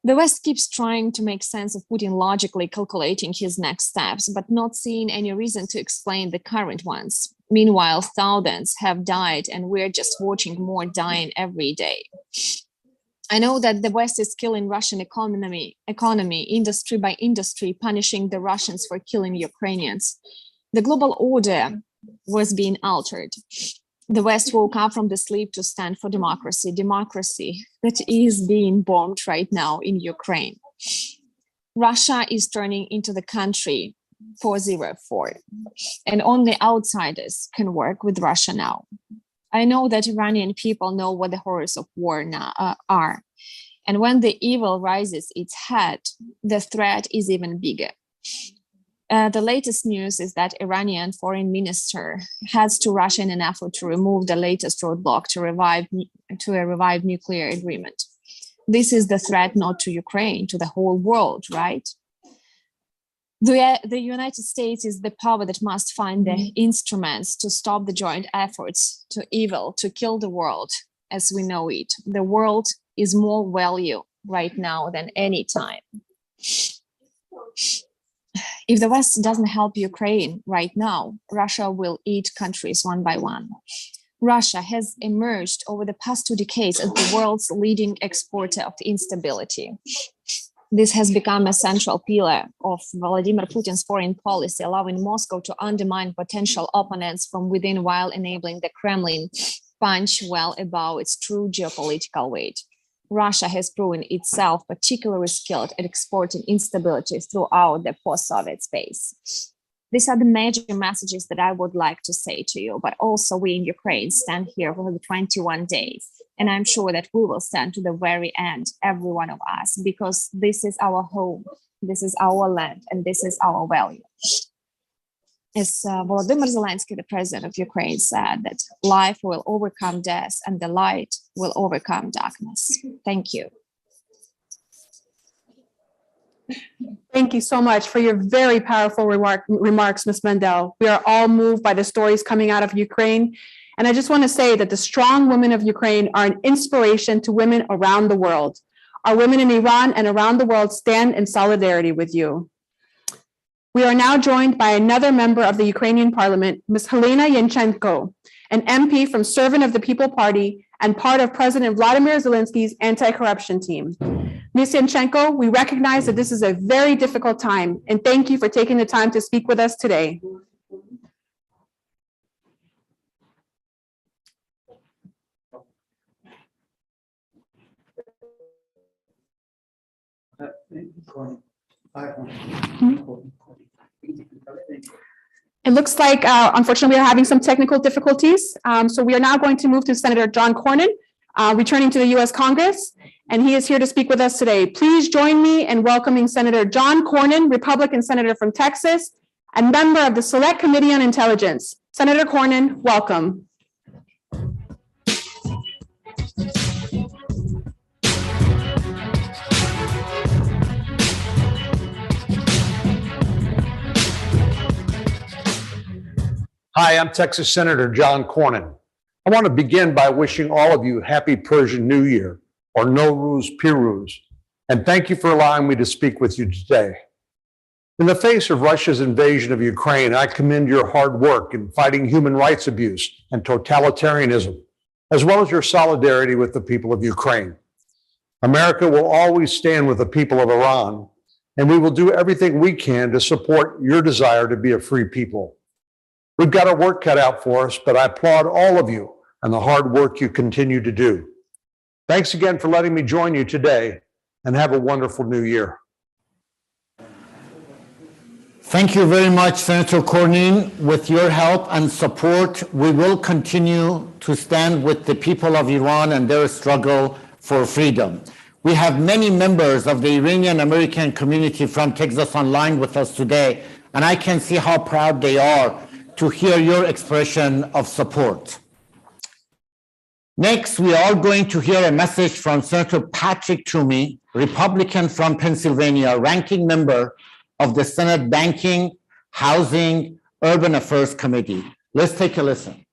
Speaker 16: The West keeps trying to make sense of Putin logically calculating his next steps, but not seeing any reason to explain the current ones. Meanwhile, thousands have died, and we're just watching more dying every day. I know that the West is killing Russian economy, industry by industry, punishing the Russians for killing Ukrainians. The global order was being altered. The West woke up from the sleep to stand for democracy, democracy that is being bombed right now in Ukraine. Russia is turning into the country 404, and only outsiders can work with Russia now. I know that Iranian people know what the horrors of war now are. And when the evil rises its head, the threat is even bigger. The latest news is that Iranian foreign minister heads to Russia in an effort to remove the latest roadblock to a revived nuclear agreement. This is the threat not to Ukraine, to the whole world, right? The United States is the power that must find the instruments to stop the joint efforts to evil, to kill the world as we know it. The world is more value right now than any time. If the West doesn't help Ukraine right now, Russia will eat countries one by one. Russia has emerged over the past 2 decades as the world's leading exporter of instability. This has become a central pillar of Vladimir Putin's foreign policy, allowing Moscow to undermine potential opponents from within while enabling the Kremlin punch well above its true geopolitical weight. Russia has proven itself particularly skilled at exporting instability throughout the post-Soviet space. These are the major messages that I would like to say to you, but also we in Ukraine stand here for the 21 days. And I'm sure that we will stand to the very end, every one of us, because this is our home, this is our land, and this is our value. As Volodymyr Zelensky, the president of Ukraine, said that life will overcome death and the light will overcome darkness. Thank you.
Speaker 1: Thank you so much for your very powerful remarks, Ms. Mendel. We are all moved by the stories coming out of Ukraine. And I just want to say that the strong women of Ukraine are an inspiration to women around the world. Our women in Iran and around the world stand in solidarity with you. We are now joined by another member of the Ukrainian parliament, Ms. Helena Yanchenko, an MP from Servant of the People Party and part of President Vladimir Zelensky's anti-corruption team. Ms. Yanchenko, we recognize that this is a very difficult time, and thank you for taking the time to speak with us today. It looks like, unfortunately, we are having some technical difficulties. So we are now going to move to Senator John Cornyn, returning to the U.S. Congress, and he is here to speak with us today. Please join me in welcoming Senator John Cornyn, Republican senator from Texas, and member of the Select Committee on Intelligence. Senator Cornyn, welcome.
Speaker 17: Hi, I'm Texas Senator John Cornyn. I want to begin by wishing all of you happy Persian New Year, or Nowruz Piruz, and thank you for allowing me to speak with you today. In the face of Russia's invasion of Ukraine, I commend your hard work in fighting human rights abuse and totalitarianism, as well as your solidarity with the people of Ukraine. America will always stand with the people of Iran, and we will do everything we can to support your desire to be a free people. We've got our work cut out for us, but I applaud all of you and the hard work you continue to do. Thanks again for letting me join you today, and have a wonderful new year.
Speaker 2: Thank you very much, Senator Cornyn. With your help and support, we will continue to stand with the people of Iran and their struggle for freedom. We have many members of the Iranian American community from Texas online with us today, and I can see how proud they are to hear your expression of support. Next, we are going to hear a message from Senator Patrick Toomey, Republican from Pennsylvania, ranking member of the Senate Banking, Housing, Urban Affairs Committee. Let's take a listen.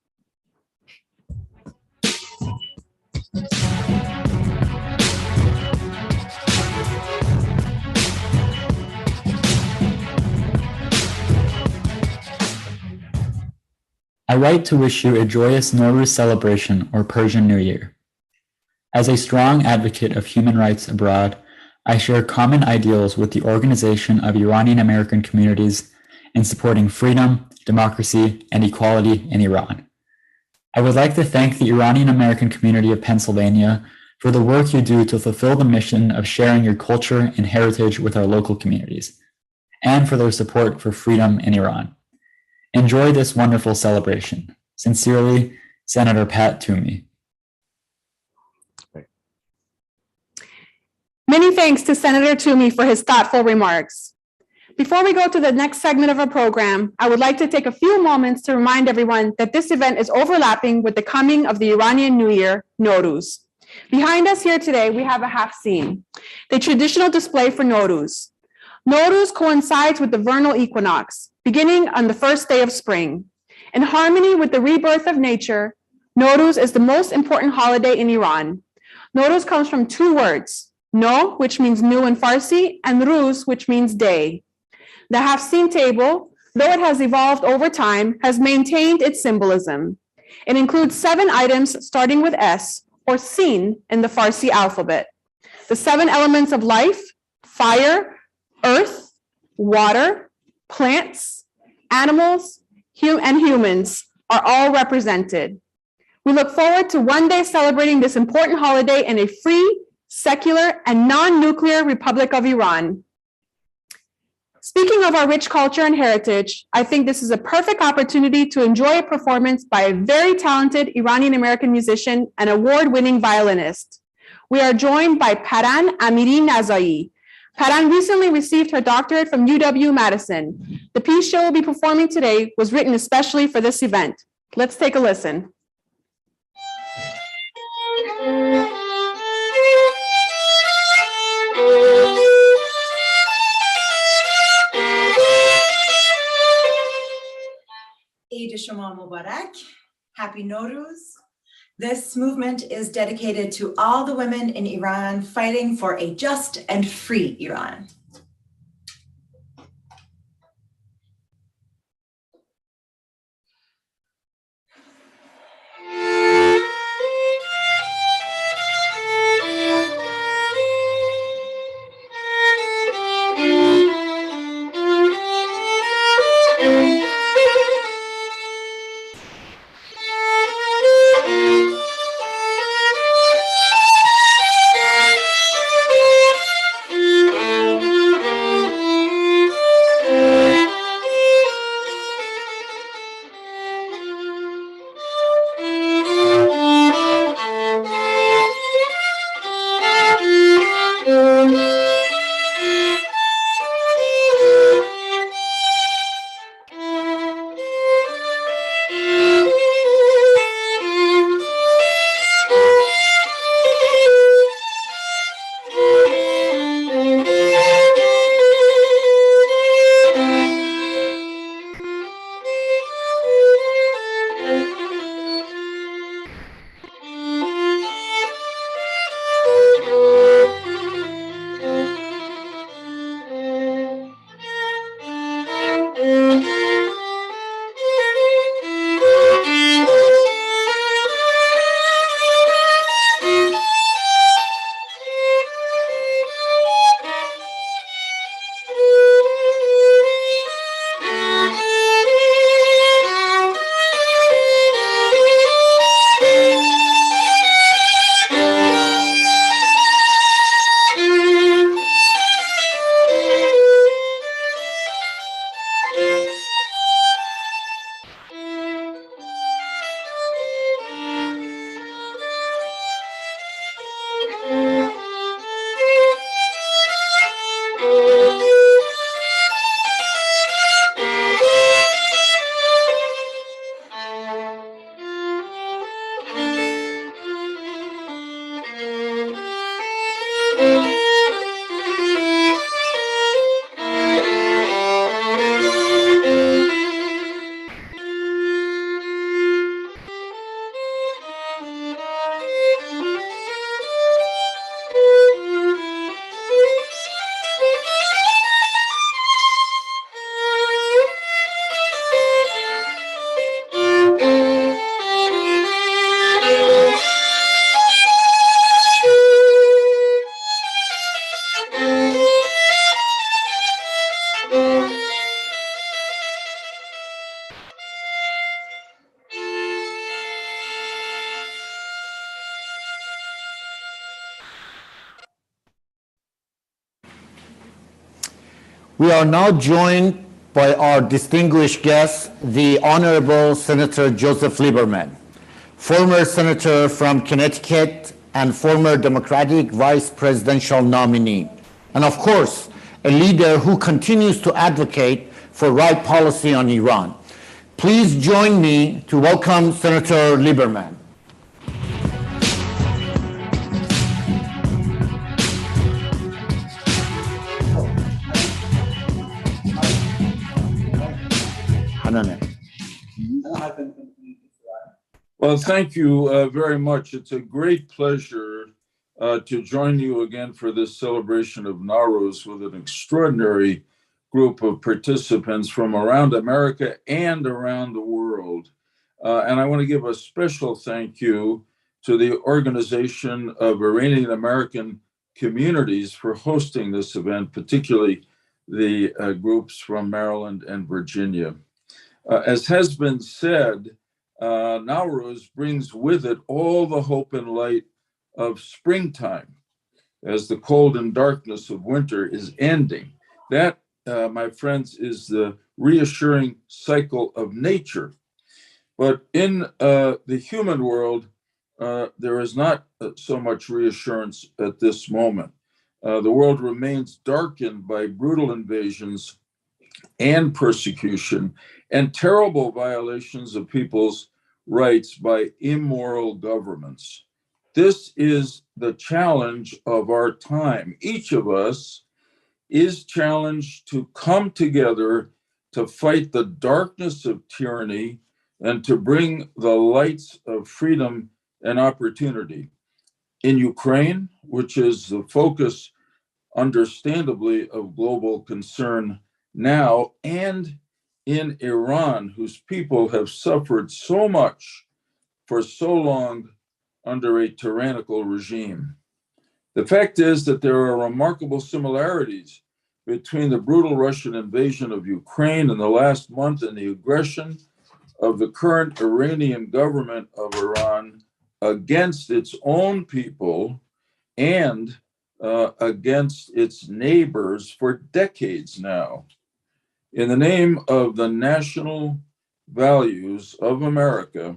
Speaker 18: I write to wish you a joyous Nowruz celebration or Persian New Year. As a strong advocate of human rights abroad, I share common ideals with the Organization of Iranian American Communities in supporting freedom, democracy, and equality in Iran. I would like to thank the Iranian American community of Pennsylvania for the work you do to fulfill the mission of sharing your culture and heritage with our local communities, and for their support for freedom in Iran. Enjoy this wonderful celebration. Sincerely, Senator Pat Toomey.
Speaker 1: Many thanks to Senator Toomey for his thoughtful remarks. Before we go to the next segment of our program, I would like to take a few moments to remind everyone that this event is overlapping with the coming of the Iranian New Year, Nowruz. Behind us here today, we have a half scene, the traditional display for Nowruz. Nowruz coincides with the vernal equinox, beginning on the first day of spring. In harmony with the rebirth of nature, Nowruz is the most important holiday in Iran. Nowruz comes from two words, No, which means new in Farsi, and Ruz, which means day. The half-scene table, though it has evolved over time, has maintained its symbolism. It includes 7 items starting with S, or Sin, in the Farsi alphabet. The 7 elements of life, fire, earth, water, plants, animals, and humans are all represented. We look forward to one day celebrating this important holiday in a free, secular, and non-nuclear Republic of Iran. Speaking of our rich culture and heritage, I think this is a perfect opportunity to enjoy a performance by a very talented Iranian American musician and award-winning violinist. We are joined by Paran Amiri-Nazai. Paran recently received her doctorate from UW-Madison. The piece she will be performing today was written especially for this event. Let's take a listen.
Speaker 19: Eid Shema Mubarak, Happy Nowruz. This movement is dedicated to all the women in Iran fighting for a just and free Iran.
Speaker 2: We are now joined by our distinguished guest, the Honorable Senator Joseph Lieberman, former senator from Connecticut and former Democratic vice presidential nominee, and of course, a leader who continues to advocate for right policy on Iran. Please join me to welcome Senator Lieberman.
Speaker 20: Well, thank you very much. It's a great pleasure to join you again for this celebration of Nowruz with an extraordinary group of participants from around America and around the world. And I want to give a special thank you to the Organization of Iranian American Communities for hosting this event, particularly the groups from Maryland and Virginia. As has been said, Nowruz brings with it all the hope and light of springtime as the cold and darkness of winter is ending. That, my friends, is the reassuring cycle of nature. But in the human world, there is not so much reassurance at this moment. The world remains darkened by brutal invasions and persecution and terrible violations of people's rights by immoral governments. This is the challenge of our time. Each of us is challenged to come together to fight the darkness of tyranny and to bring the lights of freedom and opportunity. In Ukraine, which is the focus, understandably, of global concern now, and in Iran, whose people have suffered so much for so long under a tyrannical regime. The fact is that there are remarkable similarities between the brutal Russian invasion of Ukraine in the last month and the aggression of the current Iranian government of Iran against its own people and against its neighbors for decades now. In the name of the national values of America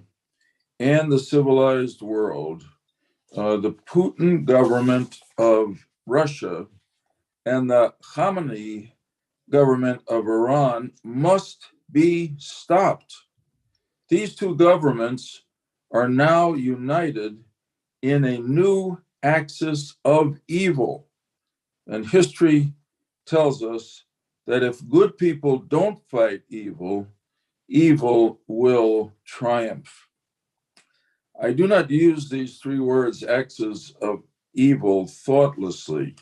Speaker 20: and the civilized world, the Putin government of Russia and the Khamenei government of Iran must be stopped. These two governments are now united in a new axis of evil. And history tells us that if good people don't fight evil, evil will triumph. I do not use these three words, axis of evil, thoughtlessly.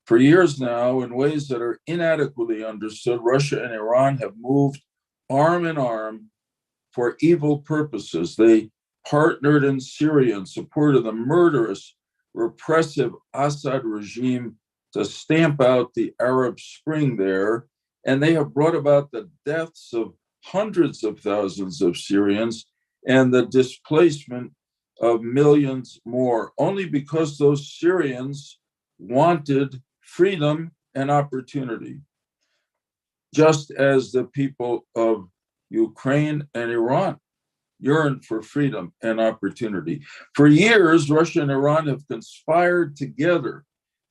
Speaker 20: For years now, in ways that are inadequately understood, Russia and Iran have moved arm in arm for evil purposes. They partnered in Syria and supported the murderous, repressive Assad regime to stamp out the Arab Spring there. And they have brought about the deaths of hundreds of thousands of Syrians and the displacement of millions more, only because those Syrians wanted freedom and opportunity, just as the people of Ukraine and Iran yearn for freedom and opportunity. For years, Russia and Iran have conspired together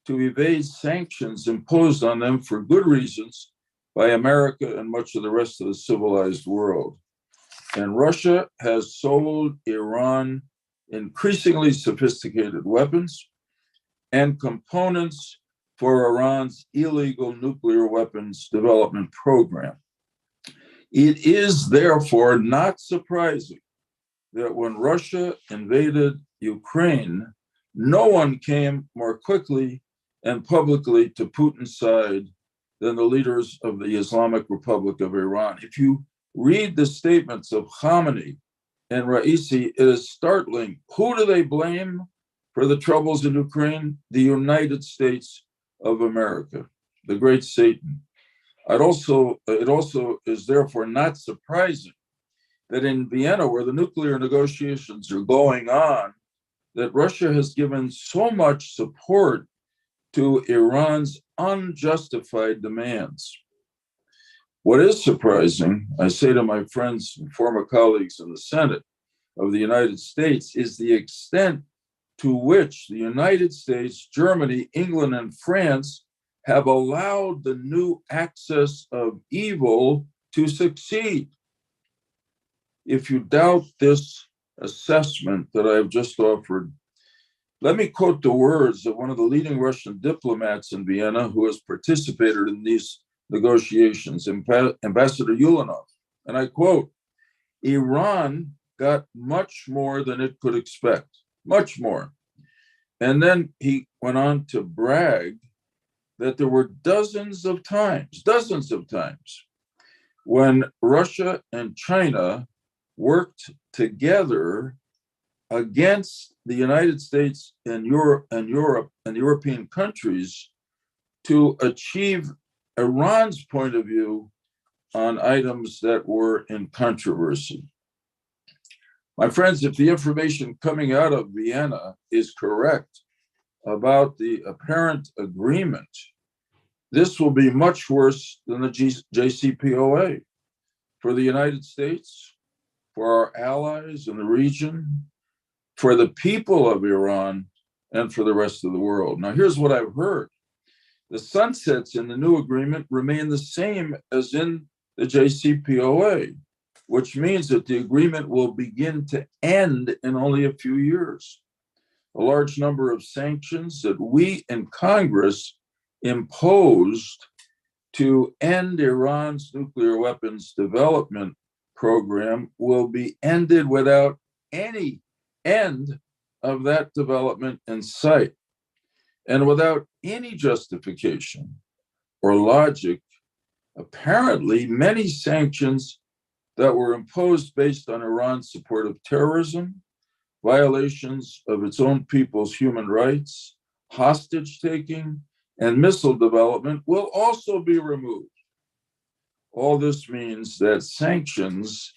Speaker 20: to evade sanctions imposed on them for good reasons by America and much of the rest of the civilized world. And Russia has sold Iran increasingly sophisticated weapons and components for Iran's illegal nuclear weapons development program. It is therefore not surprising that when Russia invaded Ukraine, no one came more quickly and publicly to Putin's side than the leaders of the Islamic Republic of Iran. If you read the statements of Khamenei and Raisi, it is startling. Who do they blame for the troubles in Ukraine? The United States of America, the great Satan. It also is therefore not surprising that in Vienna, where the nuclear negotiations are going on, that Russia has given so much support to Iran's unjustified demands. What is surprising, I say to my friends and former colleagues in the Senate of the United States, is the extent to which the United States, Germany, England, and France have allowed the new axis of evil to succeed. If you doubt this assessment that I have just offered, let me quote the words of one of the leading Russian diplomats in Vienna who has participated in these negotiations, Ambassador Ulanov. And I quote, "Iran got much more than it could expect, much more." And then he went on to brag that there were dozens of times when Russia and China worked together against the United States and Europe and European countries to achieve Iran's point of view on items that were in controversy. My friends, if the information coming out of Vienna is correct about the apparent agreement, this will be much worse than the JCPOA for the United States, for our allies in the region, for the people of Iran, and for the rest of the world. Now, here's what I've heard. The sunsets in the new agreement remain the same as in the JCPOA, which means that the agreement will begin to end in only a few years. A large number of sanctions that we in Congress imposed to end Iran's nuclear weapons development program will be ended without any end of that development in sight, and without any justification or logic. Apparently, many sanctions that were imposed based on Iran's support of terrorism, violations of its own people's human rights, hostage taking, and missile development will also be removed. All this means that sanctions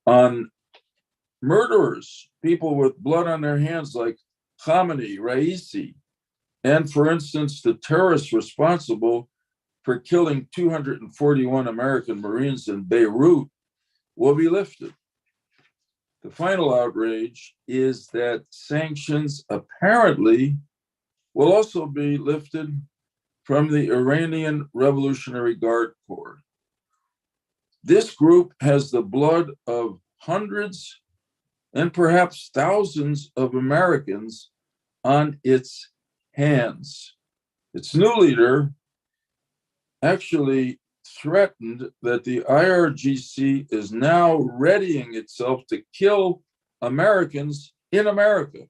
Speaker 20: on murderers, people with blood on their hands like Khamenei, Raisi, and for instance, the terrorists responsible for killing 241 American Marines in Beirut will be lifted. The final outrage is that sanctions apparently will also be lifted from the Iranian Revolutionary Guard Corps. This group has the blood of hundreds and perhaps thousands of Americans on its hands. Its new leader actually threatened that the IRGC is now readying itself to kill Americans in America.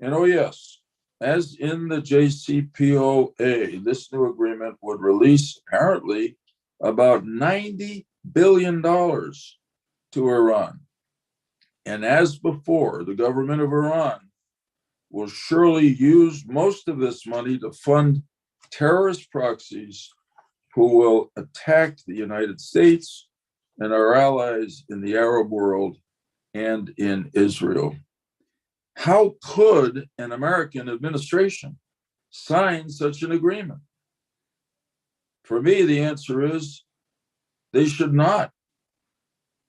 Speaker 20: And oh yes, as in the JCPOA, this new agreement would release apparently about $90 billion to Iran. And as before, the government of Iran will surely use most of this money to fund terrorist proxies who will attack the United States and our allies in the Arab world and in Israel. How could an American administration sign such an agreement? For me, the answer is they should not.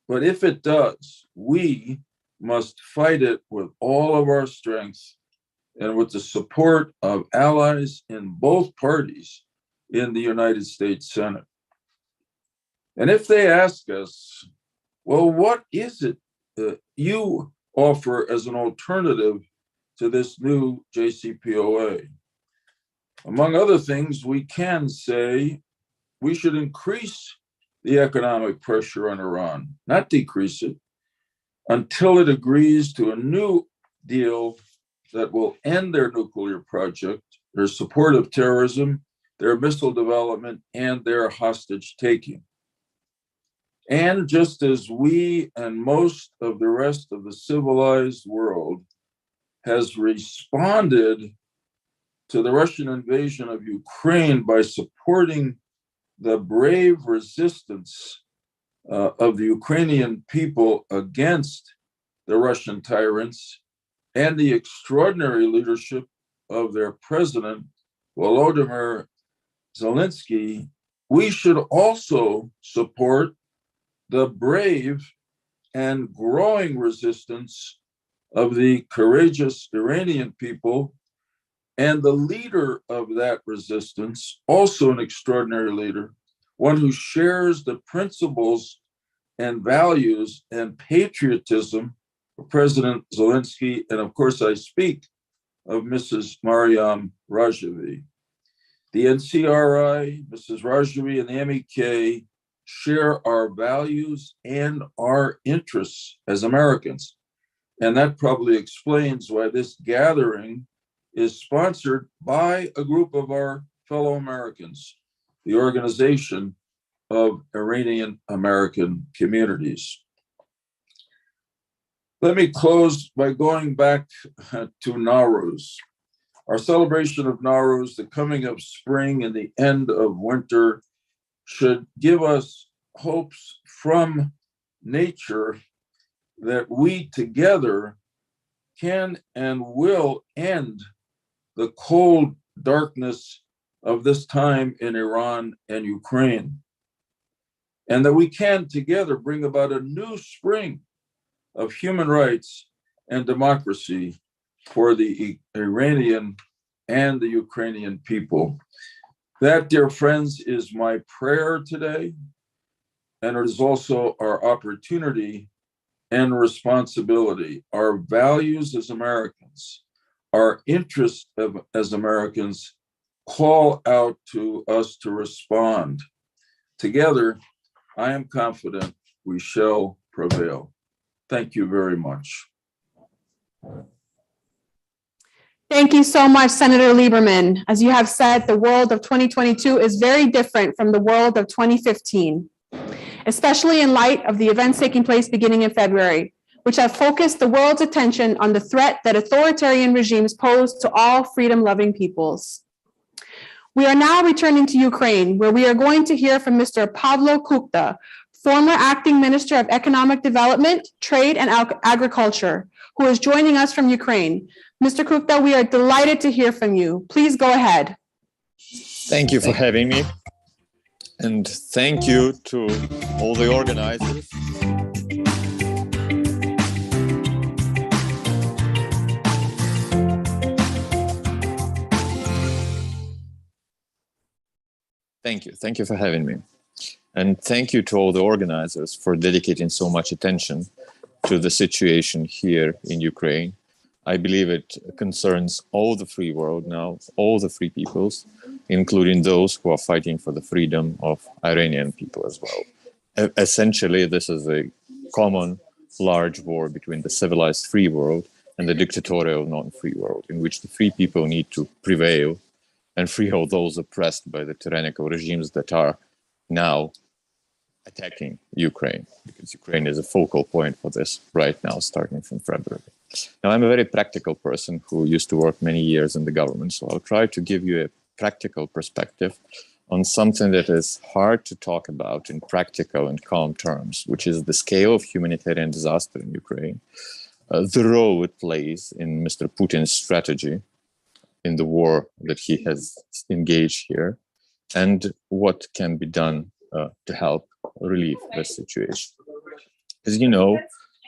Speaker 20: But if it does, we must fight it with all of our strength and with the support of allies in both parties in the United States Senate. And if they ask us, well, what is it that you offer as an alternative to this new JCPOA? Among other things, we can say we should increase the economic pressure on Iran, not decrease it, until it agrees to a new deal that will end their nuclear project, their support of terrorism, their missile development, and their hostage taking. And just as we and most of the rest of the civilized world has responded to the Russian invasion of Ukraine by supporting the brave resistance of the Ukrainian people against the Russian tyrants and the extraordinary leadership of their president, Volodymyr Zelensky, we should also support the brave and growing resistance of the courageous Iranian people and the leader of that resistance, also an extraordinary leader, one who shares the principles and values and patriotism of President Zelensky. And of course, I speak of Mrs. Maryam Rajavi. The NCRI, Mrs. Rajavi, and the MEK share our values and our interests as Americans. And that probably explains why this gathering is sponsored by a group of our fellow Americans, the Organization of Iranian American Communities. Let me close by going back to Nowruz. Our celebration of Nowruz, the coming of spring and the end of winter, should give us hopes from nature that we together can and will end the cold darkness of this time in Iran and Ukraine, and that we can together bring about a new spring of human rights and democracy for the Iranian and the Ukrainian people. That, dear friends, is my prayer today, and it is also our opportunity and responsibility. Our values as Americans, our interests as Americans call out to us to respond. Together, I am confident we shall prevail. Thank you very much.
Speaker 1: Thank you so much, Senator Lieberman. As you have said, the world of 2022 is very different from the world of 2015, especially in light of the events taking place beginning in February, which have focused the world's attention on the threat that authoritarian regimes pose to all freedom-loving peoples. We are now returning to Ukraine, where we are going to hear from Mr. Pavlo Kukta, former acting Minister of Economic Development, Trade, and Agriculture, who is joining us from Ukraine. Mr. Kukta, we are delighted to hear from you. Please go ahead.
Speaker 21: Thank you for having me. And thank you to all the organizers. Thank you. Thank you for having me. And thank you to all the organizers for dedicating so much attention to the situation here in Ukraine. I believe it concerns all the free world now, all the free peoples, including those who are fighting for the freedom of Iranian people as well. Essentially, this is a common large war between the civilized free world and the dictatorial non-free world, in which the free people need to prevail and free all those oppressed by the tyrannical regimes that are now attacking Ukraine, because Ukraine is a focal point for this right now, starting from February. Now, I'm a very practical person who used to work many years in the government, so I'll try to give you a practical perspective on something that is hard to talk about in practical and calm terms, which is the scale of humanitarian disaster in Ukraine, the role it plays in Mr. Putin's strategy in the war that he has engaged here, and what can be done to help relieve this situation. As you know,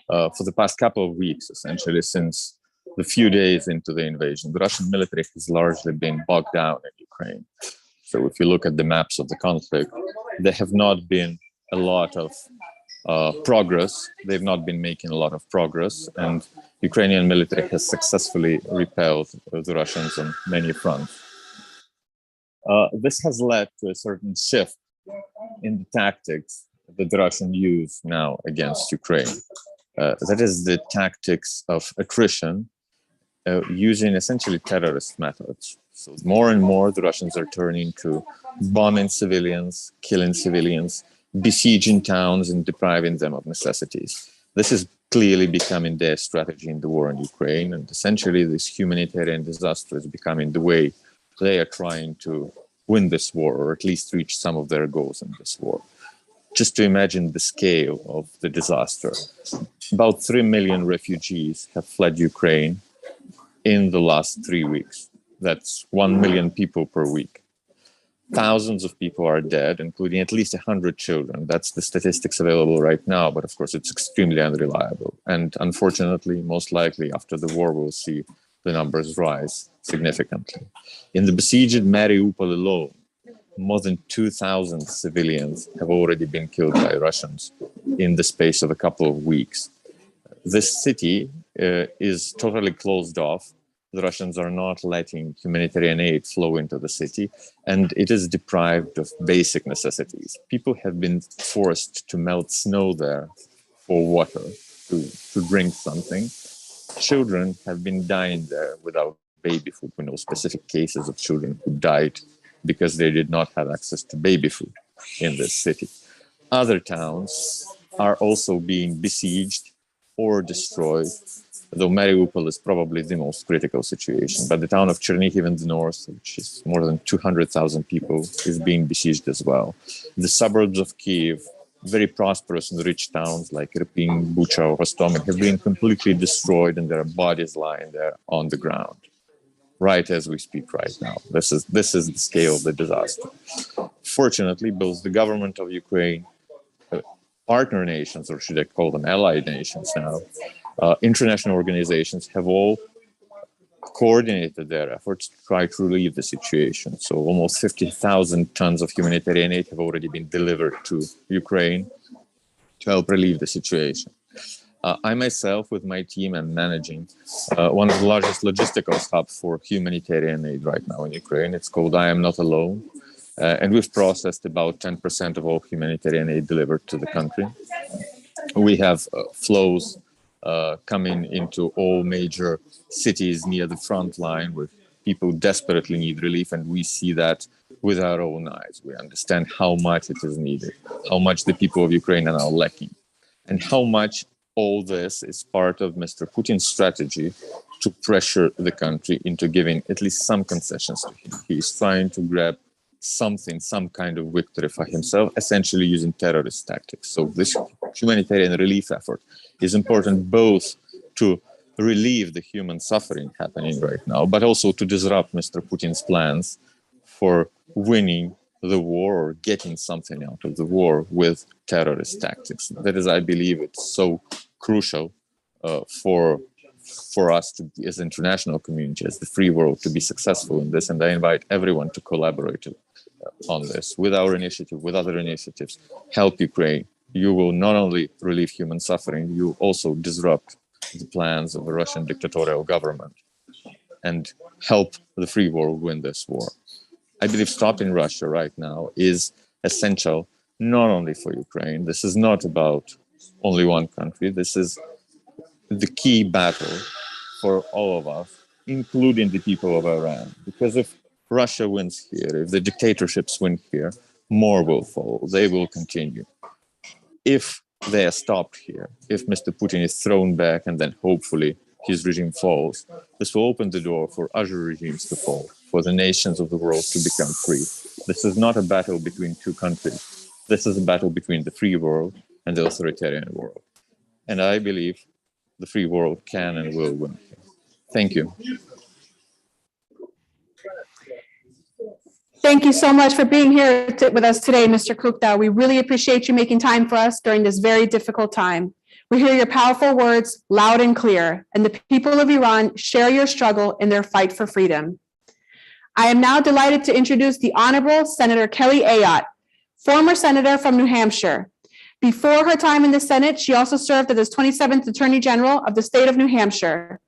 Speaker 21: for the past couple of weeks, essentially since the few days into the invasion, the Russian military has largely been bogged down in Ukraine. So if you look at the maps of the conflict, there have not been a lot of progress. They've not been making a lot of progress, and Ukrainian military has successfully repelled the Russians on many fronts. This has led to a certain shift in the tactics that the Russians use now against Ukraine. That is the tactics of attrition, using essentially terrorist methods. So more and more the Russians are turning to bombing civilians, killing civilians, besieging towns and depriving them of necessities. This is clearly becoming their strategy in the war in Ukraine, and essentially this humanitarian disaster is becoming the way they are trying to win this war, or at least reach some of their goals in this war. Just to imagine the scale of the disaster. About 3 million refugees have fled Ukraine in the last 3 weeks. That's 1 million people per week. Thousands of people are dead, including at least 100 children. That's the statistics available right now, but of course it's extremely unreliable. And unfortunately, most likely after the war, we'll see the numbers rise significantly. In the besieged Mariupol alone, more than 2,000 civilians have already been killed by Russians in the space of a couple of weeks. This city is totally closed off. The Russians are not letting humanitarian aid flow into the city, and it is deprived of basic necessities. People have been forced to melt snow there for water, to drink something. Children have been dying there without baby food. We know specific cases of children who died because they did not have access to baby food in this city. Other towns are also being besieged or destroyed, though Mariupol is probably the most critical situation. But the town of Chernihiv in the north, which is more than 200,000 people, is being besieged as well. The suburbs of Kyiv, very prosperous and rich towns like Irpin, Bucha, or Hostomel, have been completely destroyed, and there are bodies lying there on the ground, right as we speak right now. This is the scale of the disaster. Fortunately, both the government of Ukraine, partner nations, or should I call them allied nations now, international organizations have all coordinated their efforts to try to relieve the situation. So almost 50,000 tons of humanitarian aid have already been delivered to Ukraine to help relieve the situation. I myself, with my team, am managing one of the largest logistical hubs for humanitarian aid right now in Ukraine. It's called I Am Not Alone. And we've processed about 10% of all humanitarian aid delivered to the country. We have flows coming into all major cities near the front line where people desperately need relief, and we see that with our own eyes. We understand how much it is needed, how much the people of Ukraine are now lacking, and how much all this is part of Mr. Putin's strategy to pressure the country into giving at least some concessions to him. He's trying to grab something, some kind of victory for himself, essentially using terrorist tactics. So this humanitarian relief effort is important both to relieve the human suffering happening right now, but also to disrupt Mr. Putin's plans for winning the war or getting something out of the war with terrorist tactics. That is, I believe, it's so crucial for us to, as international community, as the free world, to be successful in this. And I invite everyone to collaborate on this with our initiative, with other initiatives. Help Ukraine. You will not only relieve human suffering, you also disrupt the plans of the Russian dictatorial government and help the free world win this war. I believe stopping Russia right now is essential, not only for Ukraine. This is not about only one country. This is the key battle for all of us, including the people of Iran. Because if Russia wins here, if the dictatorships win here, more will follow. They will continue. If they are stopped here, if Mr. Putin is thrown back and then hopefully his regime falls, this will open the door for other regimes to fall, for the nations of the world to become free. This is not a battle between two countries. This is a battle between the free world and the authoritarian world. And I believe the free world can and will win. Thank you.
Speaker 1: Thank you so much for being here with us today, Mr. Kukta. We really appreciate you making time for us during this very difficult time. We hear your powerful words loud and clear, and the people of Iran share your struggle in their fight for freedom. I am now delighted to introduce the Honorable Senator Kelly Ayotte, former senator from New Hampshire. Before her time in the Senate, she also served as 27th Attorney General of the state of New Hampshire.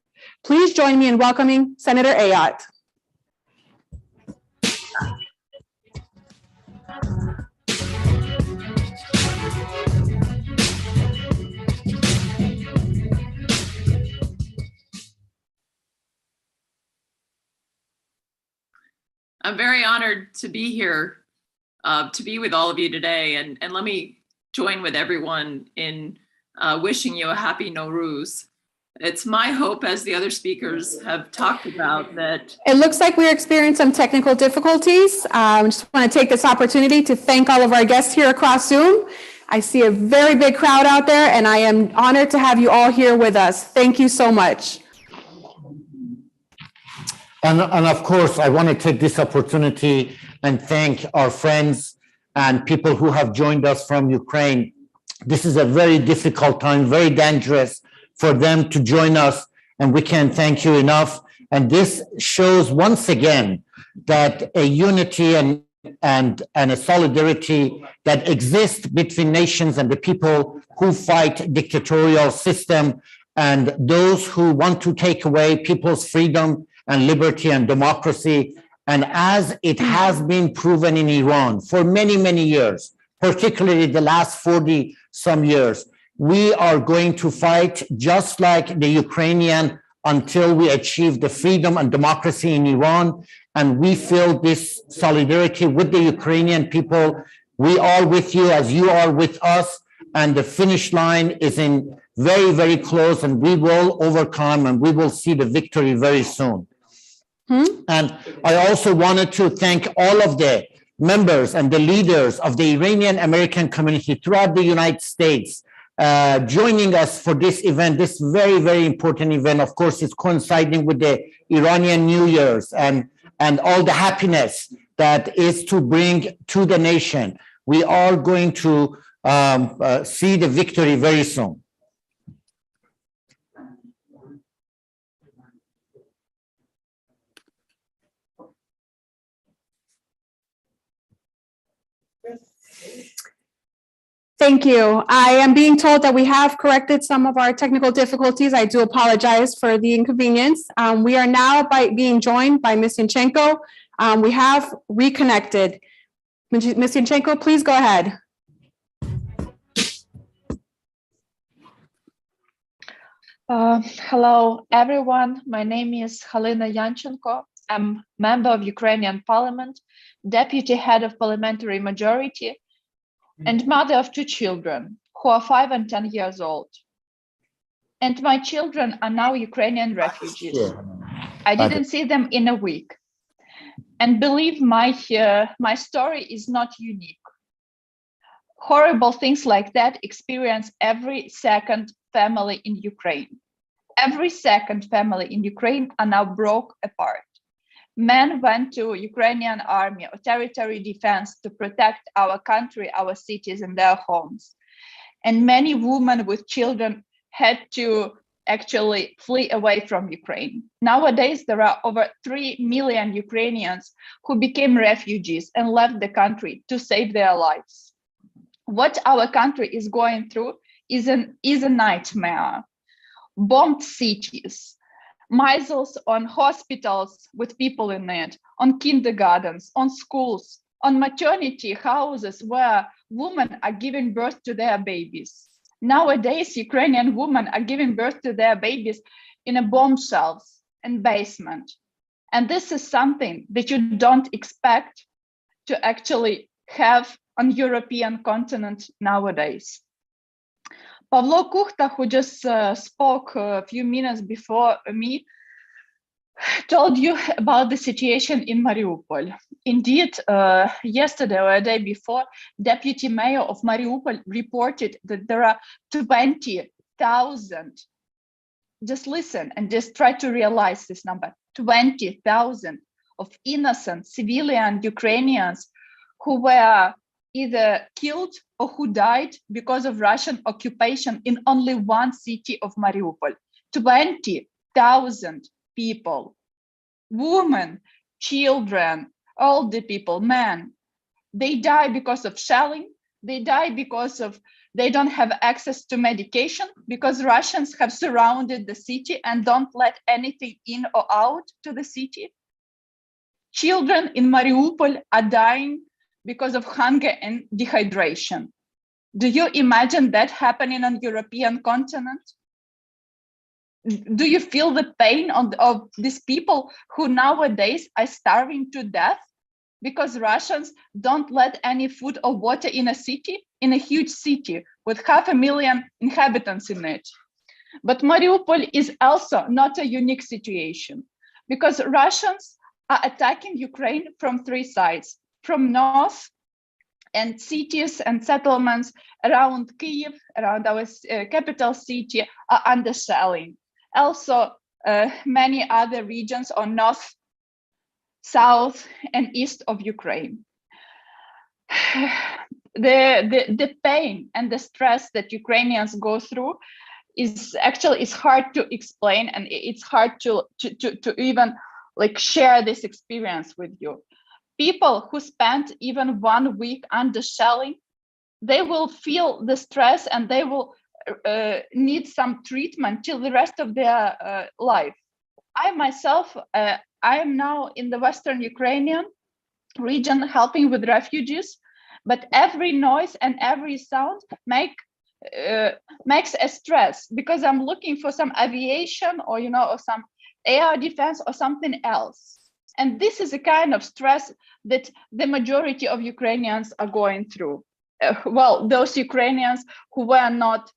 Speaker 1: Please join me in welcoming Senator Ayotte.
Speaker 3: I'm very honored to be here, to be with all of you today. And let me join with everyone in wishing you a happy Nowruz. It's my hope, as the other speakers have talked about, that...
Speaker 1: It looks like we're experiencing some technical difficulties. I just want to take this opportunity to thank all of our guests here across Zoom. I see a very big crowd out there, and I am honored to have you all here with us. Thank you so much.
Speaker 2: And of course, I want to take this opportunity and thank our friends and people who have joined us from Ukraine. This is a very difficult time, very dangerous for them to join us, and we can't thank you enough. And this shows once again that a unity and a solidarity that exists between nations and the people who fight dictatorial system and those who want to take away people's freedom and liberty and democracy. And as it has been proven in Iran for many, many years, particularly the last 40 some years, we are going to fight just like the Ukrainian until we achieve the freedom and democracy in Iran. And we feel this solidarity with the Ukrainian people. We are with you as you are with us. And the finish line is in very, very close, and we will overcome and we will see the victory very soon. And I also wanted to thank all of the members and the leaders of the Iranian American community throughout the United States joining us for this event, this very, very important event. Of course, it's coinciding with the Iranian New Year's and all the happiness that is to bring to the nation. We are going to see the victory very soon.
Speaker 1: Thank you. I am being told that we have corrected some of our technical difficulties. I do apologize for the inconvenience. We are now being joined by Ms. Yanchenko. We have reconnected. Ms. Yanchenko, please go ahead.
Speaker 4: Hello, everyone. My name is Halina Yanchenko. I'm member of Ukrainian Parliament, deputy head of parliamentary majority, and mother of 2 children who are 5 and 10 years old. And my children are now Ukrainian refugees. I didn't see them in a week. And believe my story is not unique. Horrible things like that experience every second family in Ukraine. Every second family in Ukraine are now broke apart. Men went to Ukrainian army or territory defense to protect our country, our cities, and their homes. And many women with children had to actually flee away from Ukraine. Nowadays, there are over 3 million Ukrainians who became refugees and left the country to save their lives. What our country is going through is a nightmare. Bombed cities, missiles on hospitals with people in it, on kindergartens, on schools, on maternity houses where women are giving birth to their babies. Nowadays, Ukrainian women are giving birth to their babies in a bomb shells and basement. And this is something that you don't expect to actually have on European continent nowadays. Pavlo Kuchta, who just spoke a few minutes before me, told you about the situation in Mariupol. Indeed, yesterday or a day before, Deputy Mayor of Mariupol reported that there are 20,000, just listen and just try to realize this number, 20,000 of innocent civilian Ukrainians who were either killed or who died because of Russian occupation in only one city of Mariupol. 20,000 people, women, children, older people, men. They die because of shelling. They die because of they don't have access to medication because Russians have surrounded the city and don't let anything in or out to the city. Children in Mariupol are dying because of hunger and dehydration. Do you imagine that happening on European continent? Do you feel the pain of these people who nowadays are starving to death because Russians don't let any food or water in a city, in a huge city with 500,000 inhabitants in it? But Mariupol is also not a unique situation because Russians are attacking Ukraine from 3 sides. From north, and cities and settlements around Kyiv, around our capital city, are under shelling. Also, many other regions on north south, and east of Ukraine. The pain and the stress that Ukrainians go through is actually hard to explain, and it's hard to even like share this experience with you. People who spent even 1 week under shelling, they will feel the stress and they will need some treatment till the rest of their life. I myself, I am now in the Western Ukrainian region helping with refugees, but every noise and every sound makes a stress, because I'm looking for some aviation or, you know, or some air defense or something else. And this is a kind of stress that the majority of Ukrainians are going through. Well, those Ukrainians who were not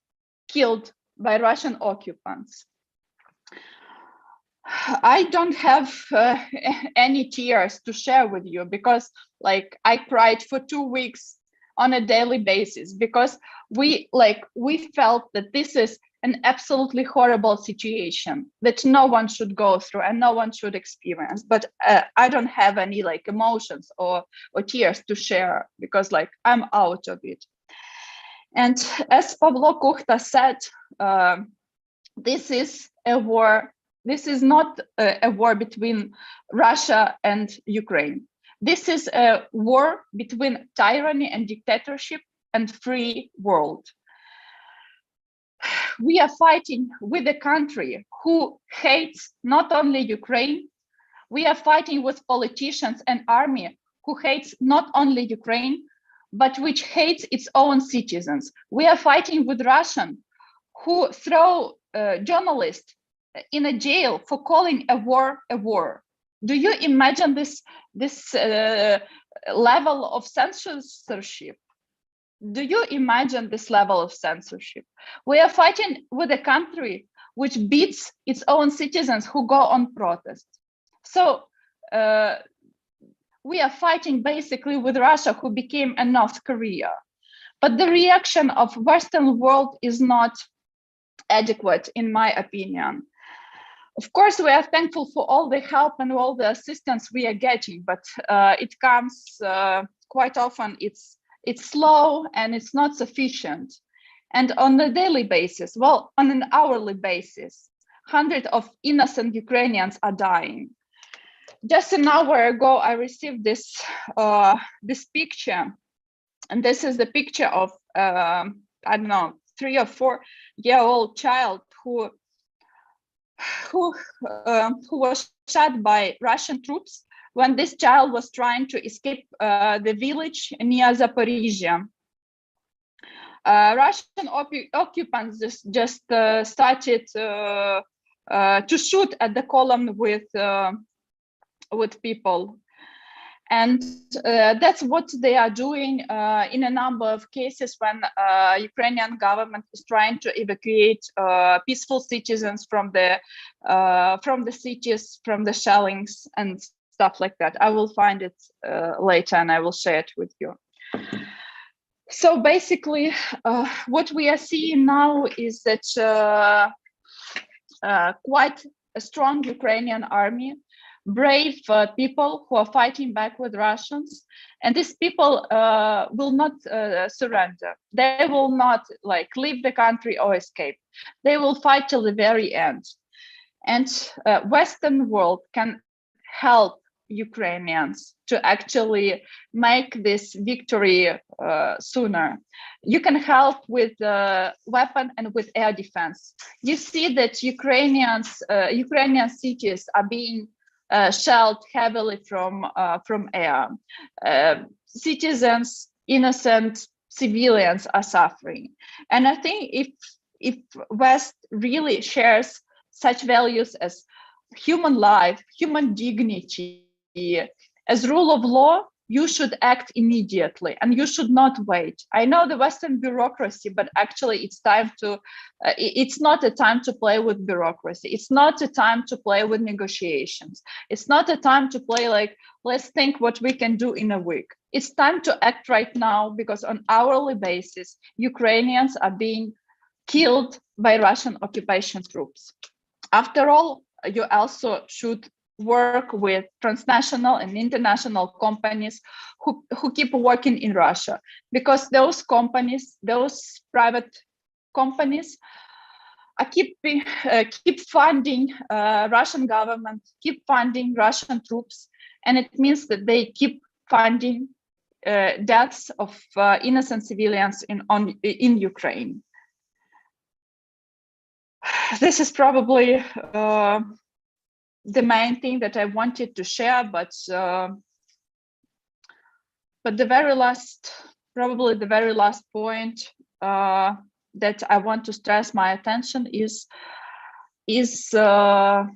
Speaker 4: killed by Russian occupants. I don't have any tears to share with you, because like I cried for 2 weeks on a daily basis, because we felt that this is an absolutely horrible situation that no one should go through and no one should experience. But I don't have any like emotions or tears to share, because like I'm out of it. And as Pavlo Kuchta said, this is a war. This is not a war between Russia and Ukraine. This is a war between tyranny and dictatorship and free world. We are fighting with a country who hates not only Ukraine. We are fighting with politicians and army who hates not only Ukraine, but which hates its own citizens. We are fighting with Russian who throw journalists in a jail for calling a war a war. Do you imagine this level of censorship? Do you imagine this level of censorship? We are fighting with a country which beats its own citizens who go on protest. So we are fighting basically with Russia, who became a North Korea. But the reaction of Western world is not adequate, in my opinion. Of course, we are thankful for all the help and all the assistance we are getting, but it comes quite often, it's slow and it's not sufficient. And on a daily basis, well, on an hourly basis, hundreds of innocent Ukrainians are dying. Just an hour ago, I received this picture, and this is the picture of I don't know, 3 or 4 year old child who was shot by Russian troops when this child was trying to escape the village near Zaporizhia. Russian occupants just started to shoot at the column with people. And that's what they are doing in a number of cases when Ukrainian government is trying to evacuate peaceful citizens from the cities, from the shellings and stuff like that. I will find it later and I will share it with you. So basically, what we are seeing now is that quite a strong Ukrainian army, brave people who are fighting back with Russians, and these people will not surrender. They will not like leave the country or escape. They will fight till the very end. And Western world can help Ukrainians to actually make this victory sooner. You can help with weapon and with air defense. You see that Ukrainian cities are being shelled heavily from air. Citizens, innocent civilians are suffering. And I think if West really shares such values as human life, human dignity, as rule of law, you should act immediately and you should not wait. I know the Western bureaucracy, but actually it's time to, it's not a time to play with bureaucracy. It's not a time to play with negotiations. It's not a time to play like, let's think what we can do in a week. It's time to act right now, because on hourly basis, Ukrainians are being killed by Russian occupation troops. After all, you also should work with transnational and international companies who keep working in Russia, because those companies, those private companies, keep funding Russian government, keep funding Russian troops, and it means that they keep funding deaths of innocent civilians in Ukraine. This is probably the main thing that I wanted to share, but the very last, probably the very last point that I want to stress my attention is the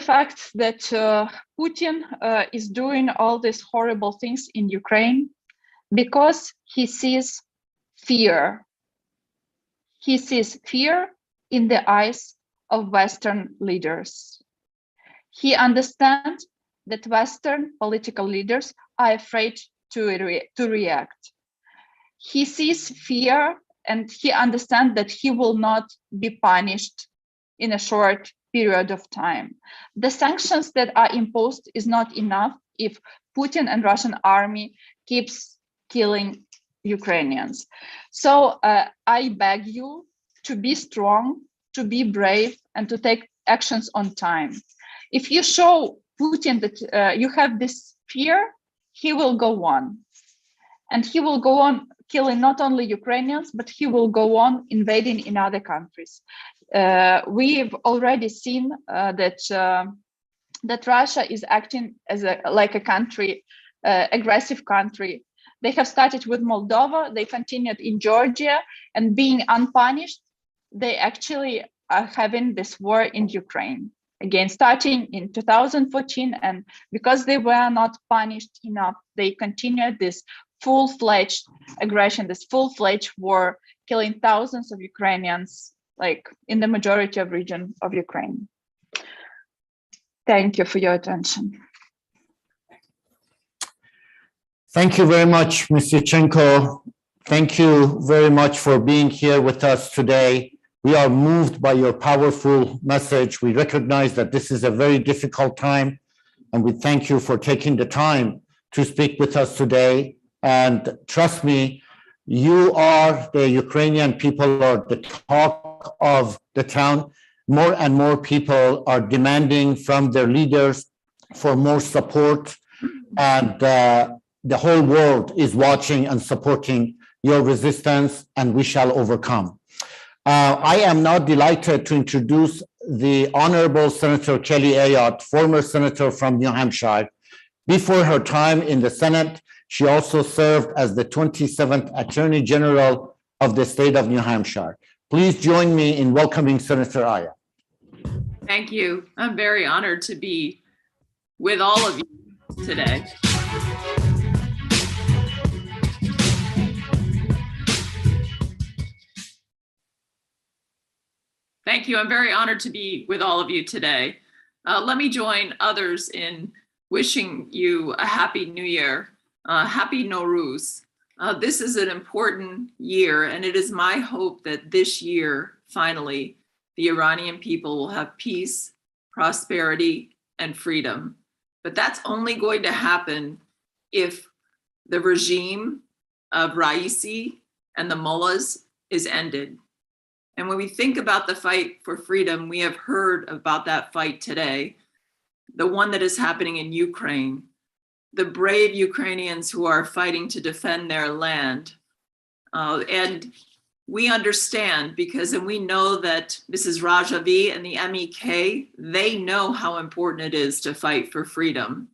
Speaker 4: fact that Putin is doing all these horrible things in Ukraine because he sees fear. He sees fear in the eyes of Western leaders. He understands that Western political leaders are afraid to react. He sees fear, and he understands that he will not be punished in a short period of time. The sanctions that are imposed is not enough if Putin and Russian army keeps killing Ukrainians. So I beg you to be strong, to be brave, and to take actions on time. If you show Putin that you have this fear, he will go on. And he will go on killing not only Ukrainians, but he will go on invading in other countries. We've already seen that Russia is acting as like a country, aggressive country. They have started with Moldova, they continued in Georgia, and being unpunished, they actually are having this war in Ukraine. Again, starting in 2014, and because they were not punished enough, they continued this full-fledged aggression, this full-fledged war, killing thousands of Ukrainians, like in the majority of region of Ukraine. Thank you for your attention.
Speaker 2: Thank you very much, Ms. Yanchenko. Thank you very much for being here with us today. We are moved by your powerful message. We recognize that this is a very difficult time, and we thank you for taking the time to speak with us today. And trust me, you are the Ukrainian people are the talk of the town. More and more people are demanding from their leaders for more support, and the whole world is watching and supporting your resistance, and we shall overcome. I am now delighted to introduce the Honorable Senator Kelly Ayotte, former senator from New Hampshire. Before her time in the Senate, she also served as the 27th Attorney General of the state of New Hampshire. Please join me in welcoming Senator Ayotte.
Speaker 3: Thank you. I'm very honored to be with all of you today. Thank you. I'm very honored to be with all of you today. Let me join others in wishing you a happy new year, happy Nowruz. This is an important year, and it is my hope that this year, finally, the Iranian people will have peace, prosperity, and freedom. But that's only going to happen if the regime of Raisi and the mullahs is ended. And when we think about the fight for freedom, we have heard about that fight today, the one that is happening in Ukraine, the brave Ukrainians who are fighting to defend their land. And we understand because, and we know that Mrs. Rajavi and the MEK, they know how important it is to fight for freedom.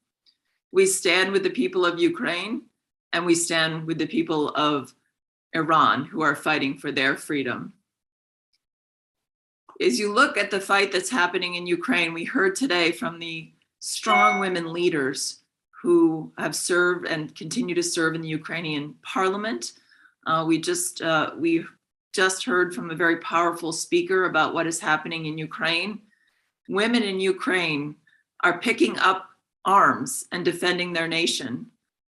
Speaker 3: We stand with the people of Ukraine, and we stand with the people of Iran who are fighting for their freedom. As you look at the fight that's happening in Ukraine, we heard today from the strong women leaders who have served and continue to serve in the Ukrainian parliament. We've just heard from a very powerful speaker about what is happening in Ukraine. Women in Ukraine are picking up arms and defending their nation.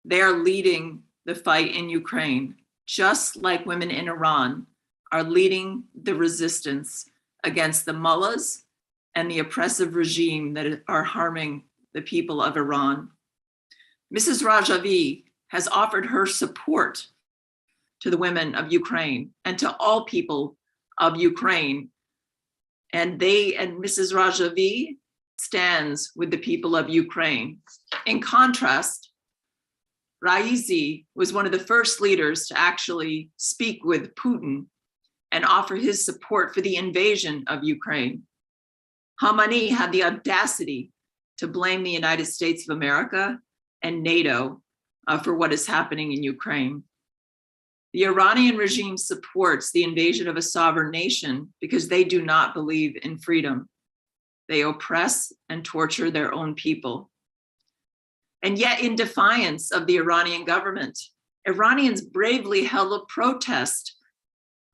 Speaker 3: They are leading the fight in Ukraine, just like women in Iran are leading the resistance against the mullahs and the oppressive regime that are harming the people of Iran. Mrs. Rajavi has offered her support to the women of Ukraine and to all people of Ukraine. And Mrs. Rajavi stands with the people of Ukraine. In contrast, Raisi was one of the first leaders to actually speak with Putin and offer his support for the invasion of Ukraine. Khamenei had the audacity to blame the United States of America and NATO for what is happening in Ukraine. The Iranian regime supports the invasion of a sovereign nation because they do not believe in freedom. They oppress and torture their own people. And yet, in defiance of the Iranian government, Iranians bravely held a protest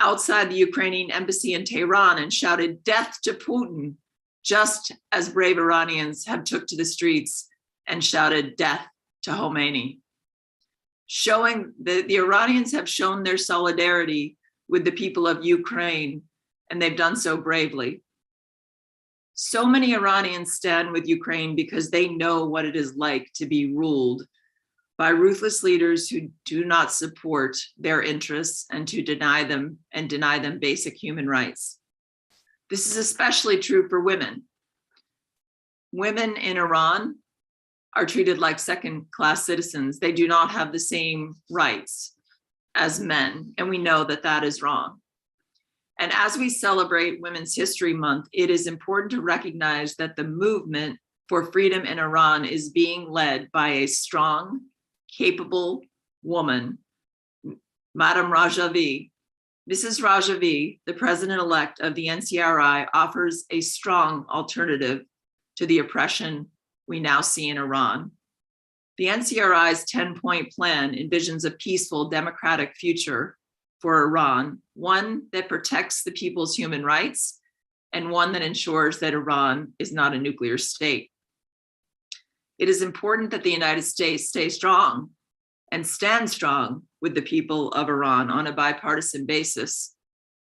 Speaker 3: outside the Ukrainian embassy in Tehran and shouted "Death to Putin," just as brave Iranians have took to the streets and shouted "Death to Khomeini." Showing the Iranians have shown their solidarity with the people of Ukraine, and they've done so bravely. So many Iranians stand with Ukraine because they know what it is like to be ruled by ruthless leaders who do not support their interests and to deny them basic human rights. This is especially true for women. Women in Iran are treated like second-class citizens. They do not have the same rights as men, and we know that that is wrong. And as we celebrate Women's History Month, it is important to recognize that the movement for freedom in Iran is being led by a strong, capable woman, Madam Rajavi. Mrs. Rajavi, the president-elect of the NCRI, offers a strong alternative to the oppression we now see in Iran. The NCRI's 10-point plan envisions a peaceful, democratic future for Iran, one that protects the people's human rights and one that ensures that Iran is not a nuclear state. It is important that the United States stay strong and stand strong with the people of Iran on a bipartisan basis.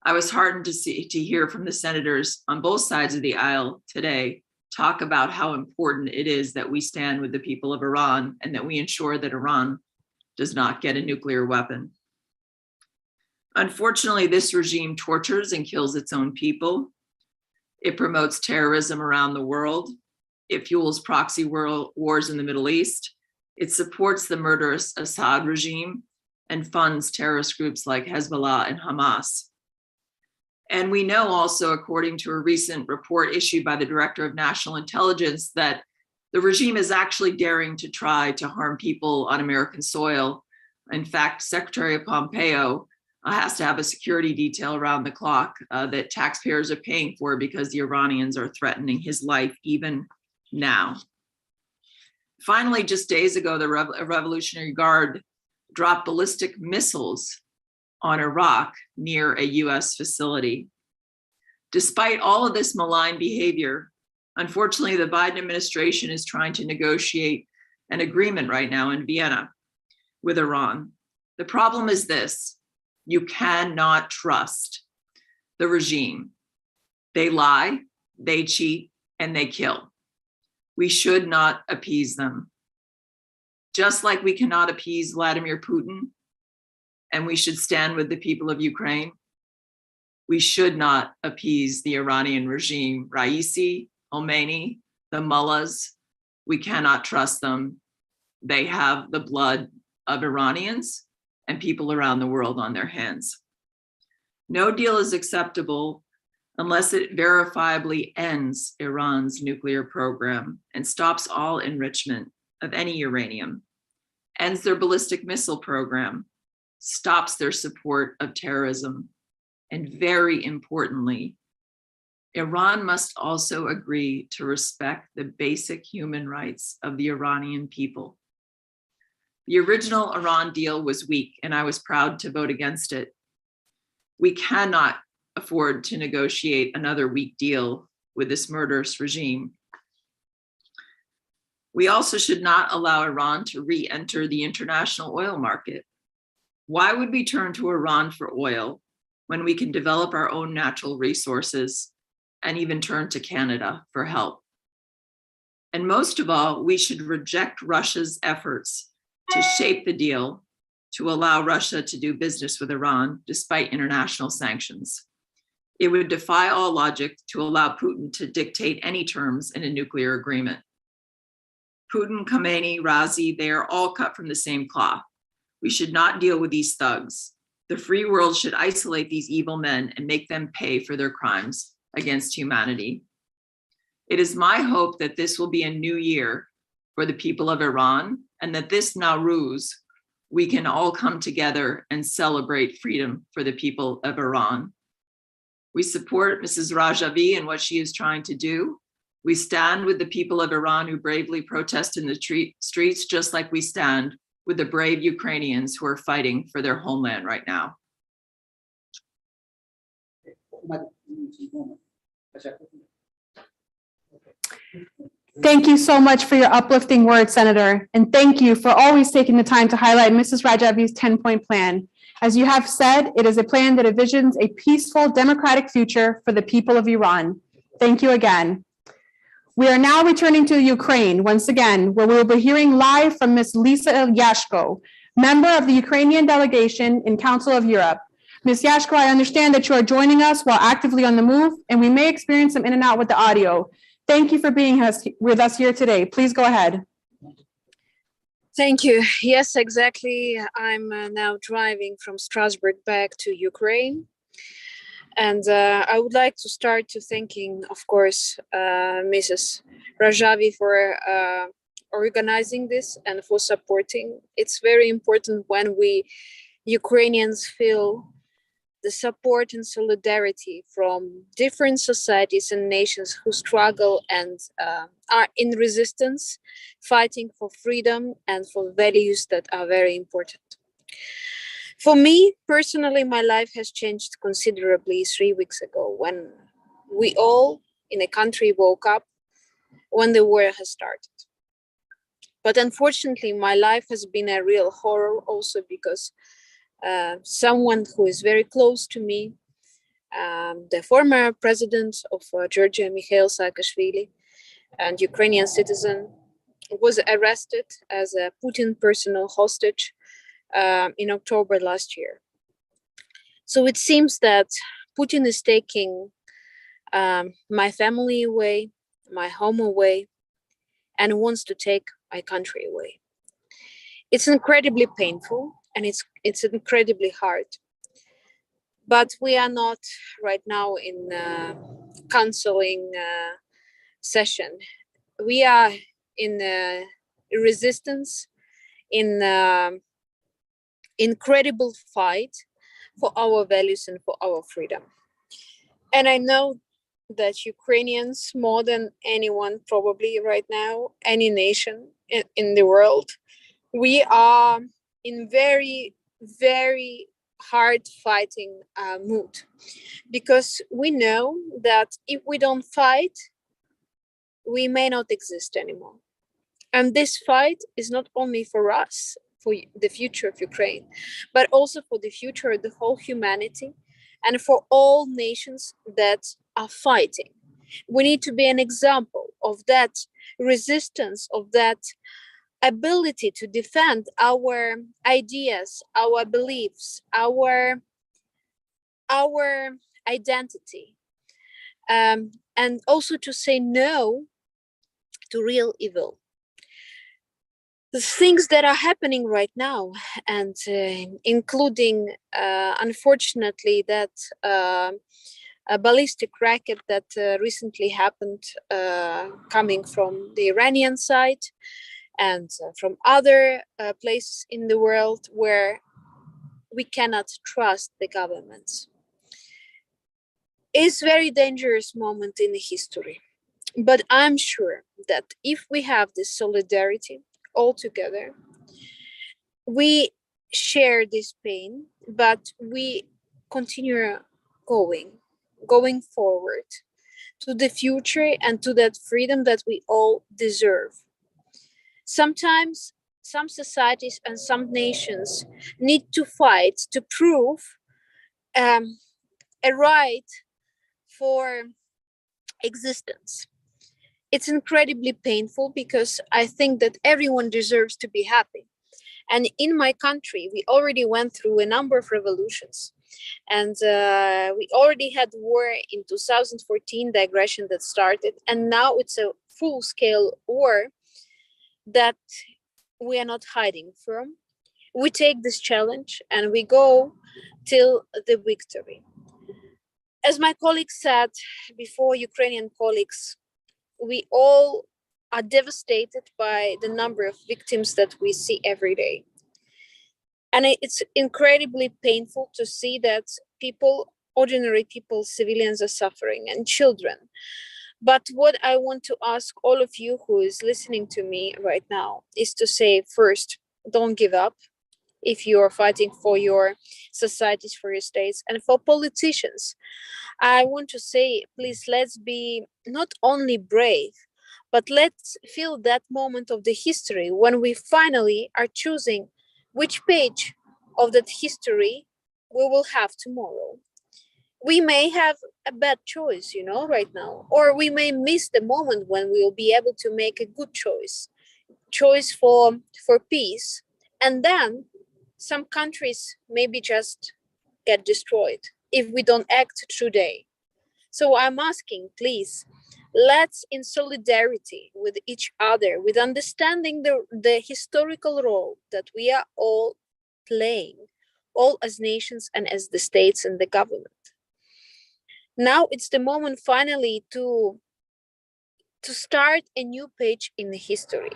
Speaker 3: I was heartened to hear from the senators on both sides of the aisle today talk about how important it is that we stand with the people of Iran and that we ensure that Iran does not get a nuclear weapon. Unfortunately, this regime tortures and kills its own people. It promotes terrorism around the world. It fuels proxy wars in the Middle East. It supports the murderous Assad regime and funds terrorist groups like Hezbollah and Hamas. And we know also, according to a recent report issued by the Director of National Intelligence, that the regime is actually daring to try to harm people on American soil. In fact, Secretary Pompeo has to have a security detail around the clock that taxpayers are paying for because the Iranians are threatening his life even now. Finally, just days ago, the Revolutionary Guard dropped ballistic missiles on Iraq near a US facility. Despite all of this malign behavior, unfortunately, the Biden administration is trying to negotiate an agreement right now in Vienna with Iran. The problem is this: you cannot trust the regime. They lie, they cheat, and they kill. We should not appease them. Just like we cannot appease Vladimir Putin, and we should stand with the people of Ukraine, we should not appease the Iranian regime, Raisi, Khomeini, the mullahs. We cannot trust them. They have the blood of Iranians and people around the world on their hands. No deal is acceptable unless it verifiably ends Iran's nuclear program and stops all enrichment of any uranium, ends their ballistic missile program, stops their support of terrorism, and very importantly, Iran must also agree to respect the basic human rights of the Iranian people. The original Iran deal was weak, and I was proud to vote against it. We cannot afford to negotiate another weak deal with this murderous regime. We also should not allow Iran to re-enter the international oil market. Why would we turn to Iran for oil when we can develop our own natural resources and even turn to Canada for help. And most of all, we should reject Russia's efforts to shape the deal to allow Russia to do business with Iran despite international sanctions. It would defy all logic to allow Putin to dictate any terms in a nuclear agreement. Putin, Khamenei, Raisi, they are all cut from the same cloth. We should not deal with these thugs. The free world should isolate these evil men and make them pay for their crimes against humanity. It is my hope that this will be a new year for the people of Iran, and that this Nowruz, we can all come together and celebrate freedom for the people of Iran. We support Mrs. Rajavi and what she is trying to do. We stand with the people of Iran who bravely protest in the streets, just like we stand with the brave Ukrainians who are fighting for their homeland right now.
Speaker 1: Thank you so much for your uplifting words, Senator. And thank you for always taking the time to highlight Mrs. Rajavi's 10-point plan. As you have said, it is a plan that envisions a peaceful, democratic future for the people of Iran. Thank you again. We are now returning to Ukraine once again, where we will be hearing live from Ms. Lisa Yashko, member of the Ukrainian delegation in Council of Europe. Ms. Yashko, I understand that you are joining us while actively on the move, and we may experience some in and out with the audio. Thank you for being with us here today. Please go ahead.
Speaker 16: Thank you. Yes, exactly. I'm now driving from Strasbourg back to Ukraine. And I would like to start to thanking, of course, Mrs. Rajavi for organizing this and for supporting. It's very important when we Ukrainians feel the support and solidarity from different societies and nations who struggle and are in resistance, fighting for freedom and for values that are very important. For me, personally, my life has changed considerably 3 weeks ago when we all in a country woke up when the war has started. But unfortunately, my life has been a real horror also because someone who is very close to me, the former president of Georgia, Mikhail Saakashvili, and Ukrainian citizen, was arrested as a Putin personal hostage in October last year. So it seems that Putin is taking my family away, my home away, and wants to take my country away. It's incredibly painful and it's incredibly hard. But we are not right now in counseling session. We are in resistance, in incredible fight for our values and for our freedom. And I know that Ukrainians, more than anyone probably right now, any nation in the world, we are in very, very hard fighting mood, because we know that if we don't fight, we may not exist anymore. And this fight is not only for us, for the future of Ukraine, but also for the future of the whole humanity and for all nations that are fighting. We need to be an example of that resistance, of that ability to defend our ideas, our beliefs, our identity, and also to say no to real evil. The things that are happening right now, and including, unfortunately, that a ballistic rocket that recently happened coming from the Iranian side and from other places in the world where we cannot trust the governments. It's a very dangerous moment in the history. But I'm sure that if we have this solidarity all together, we share this pain, but we continue going forward to the future and to that freedom that we all deserve. Sometimes some societies and some nations need to fight to prove a right for
Speaker 5: existence. It's incredibly painful because I think that everyone deserves to be happy. And in my country, we already went through a number of revolutions. And we already had war in 2014, the aggression that started. And now it's a full-scale war that we are not hiding from. We take this challenge and we go till the victory. As my colleagues said before, Ukrainian colleagues, we all are devastated by the number of victims that we see every day. And it's incredibly painful to see that people, ordinary people, civilians are suffering and children. But what I want to ask all of you who is listening to me right now is to say, first, don't give up if you are fighting for your societies, for your states, and for politicians. I want to say, please, let's be not only brave, but let's feel that moment of the history when we finally are choosing which page of that history we will have tomorrow. We may have a bad choice, right now, or we may miss the moment when we will be able to make a good choice for peace. And then some countries maybe just get destroyed if we don't act today. So I'm asking, please, let's in solidarity with each other, with understanding the historical role that we are all playing, all as nations and as the states and the government. Now it's the moment finally to start a new page in the history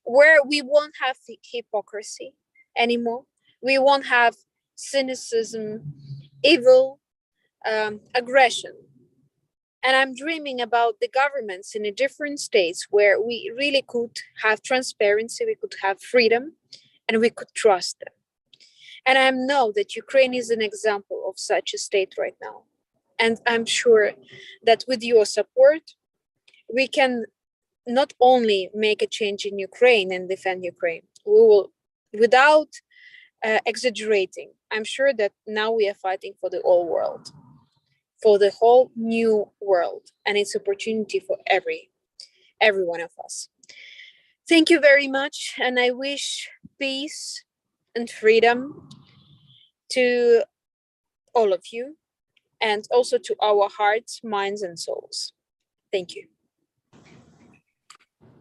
Speaker 5: where we won't have hypocrisy anymore. We won't have cynicism, evil, aggression. And I'm dreaming about the governments in the different states where we really could have transparency, we could have freedom, and we could trust them. And I know that Ukraine is an example of such a state right now. And I'm sure that with your support, we can not only make a change in Ukraine and defend Ukraine, we will, without exaggerating, I'm sure that now we are fighting for the whole world, for the whole new world, and it's opportunity for every one of us. Thank you very much, and I wish peace and freedom to all of you, and also to our hearts, minds, and souls. Thank you.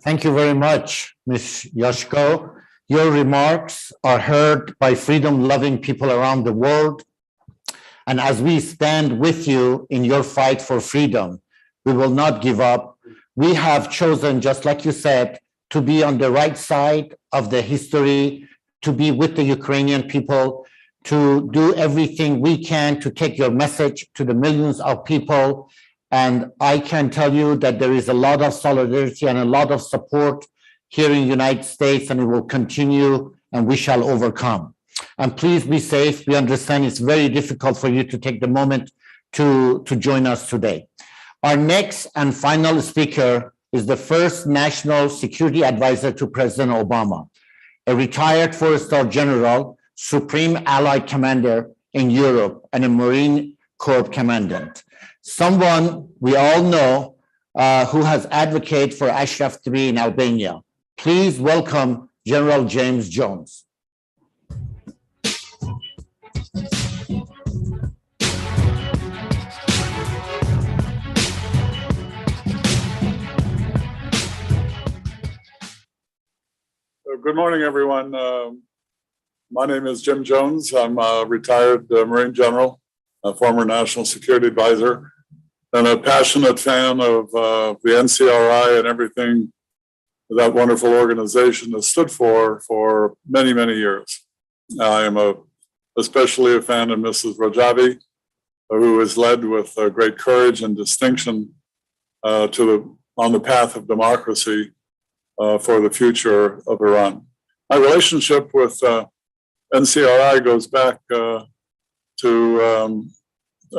Speaker 2: Thank you very much, Ms. Yoshko. Your remarks are heard by freedom-loving people around the world. And as we stand with you in your fight for freedom, we will not give up. We have chosen, just like you said, to be on the right side of the history, to be with the Ukrainian people, to do everything we can to take your message to the millions of people. And I can tell you that there is a lot of solidarity and a lot of support here in the United States, and it will continue, and we shall overcome. And please be safe. We understand it's very difficult for you to take the moment to join us today. Our next and final speaker is the first national security advisor to President Obama, a retired four-star general, supreme allied commander in Europe, and a Marine Corps commandant. Someone we all know who has advocated for Ashraf to be in Albania. Please welcome General James Jones.
Speaker 22: Good morning, everyone. My name is Jim Jones. I'm a retired Marine General, a former National Security Advisor, and a passionate fan of the NCRI and everything that wonderful organization has stood for many, many years. I am especially a fan of Mrs. Rajavi, who has led with great courage and distinction on the path of democracy for the future of Iran. My relationship with NCRI goes back to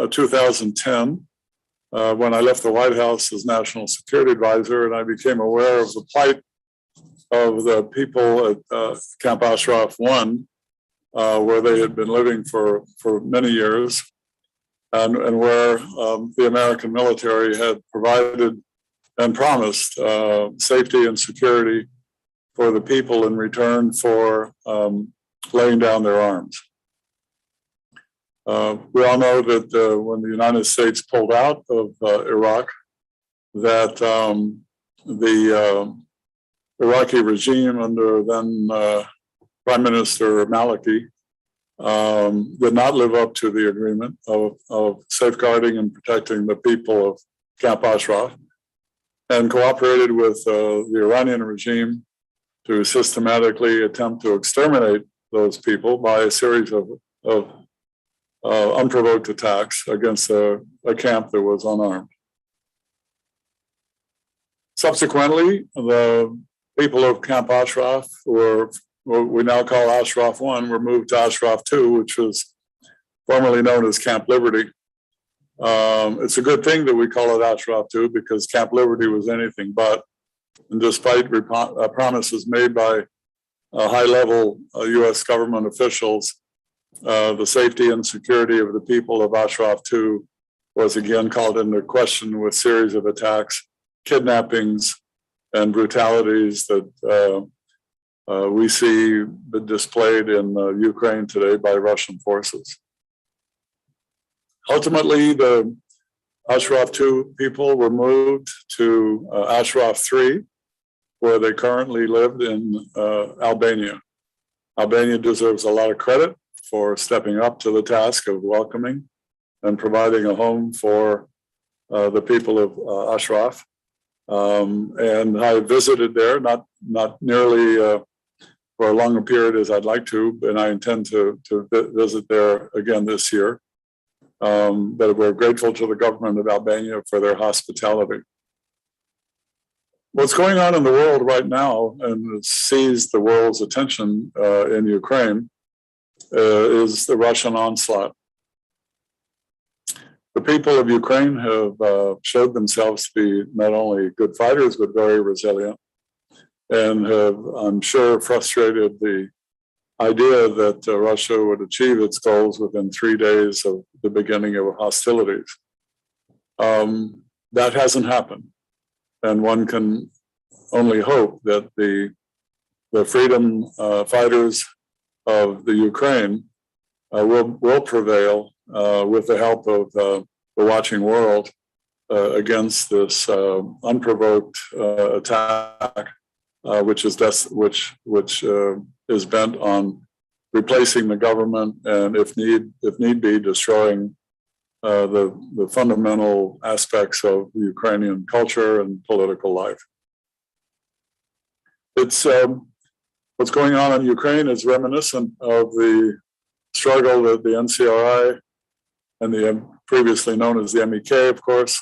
Speaker 22: 2010 when I left the White House as National Security Advisor, and I became aware of the plight of the people at Camp Ashraf 1, where they had been living for many years. and where the American military had provided and promised safety and security for the people in return for laying down their arms. We all know that when the United States pulled out of Iraq, that the Iraqi regime under then Prime Minister Maliki did not live up to the agreement of safeguarding and protecting the people of Camp Ashraf, and cooperated with the Iranian regime to systematically attempt to exterminate those people by a series of unprovoked attacks against a camp that was unarmed. Subsequently, the people of Camp Ashraf were what we now call Ashraf 1, were moved to Ashraf 2, which was formerly known as Camp Liberty. It's a good thing that we call it Ashraf 2 because Camp Liberty was anything but, and despite promises made by high-level U.S. government officials, the safety and security of the people of Ashraf 2 was again called into question with series of attacks, kidnappings, and brutalities that we see displayed in Ukraine today by Russian forces. Ultimately, the Ashraf 2 people were moved to Ashraf 3, where they currently lived in Albania. Albania deserves a lot of credit for stepping up to the task of welcoming and providing a home for the people of Ashraf. And I visited there, not nearly for a longer period as I'd like to, and I intend to visit there again this year. But we're grateful to the government of Albania for their hospitality. What's going on in the world right now, and it seized the world's attention in Ukraine, is the Russian onslaught. The people of Ukraine have showed themselves to be not only good fighters, but very resilient, and have, I'm sure, frustrated the idea that Russia would achieve its goals within 3 days of the beginning of hostilities. That hasn't happened. And one can only hope that the freedom fighters of the Ukraine will prevail with the help of the watching world against this unprovoked attack, which is bent on replacing the government and, if need be, destroying the fundamental aspects of the Ukrainian culture and political life. It's what's going on in Ukraine is reminiscent of the struggle that the NCRI and the previously known as the MEK, of course,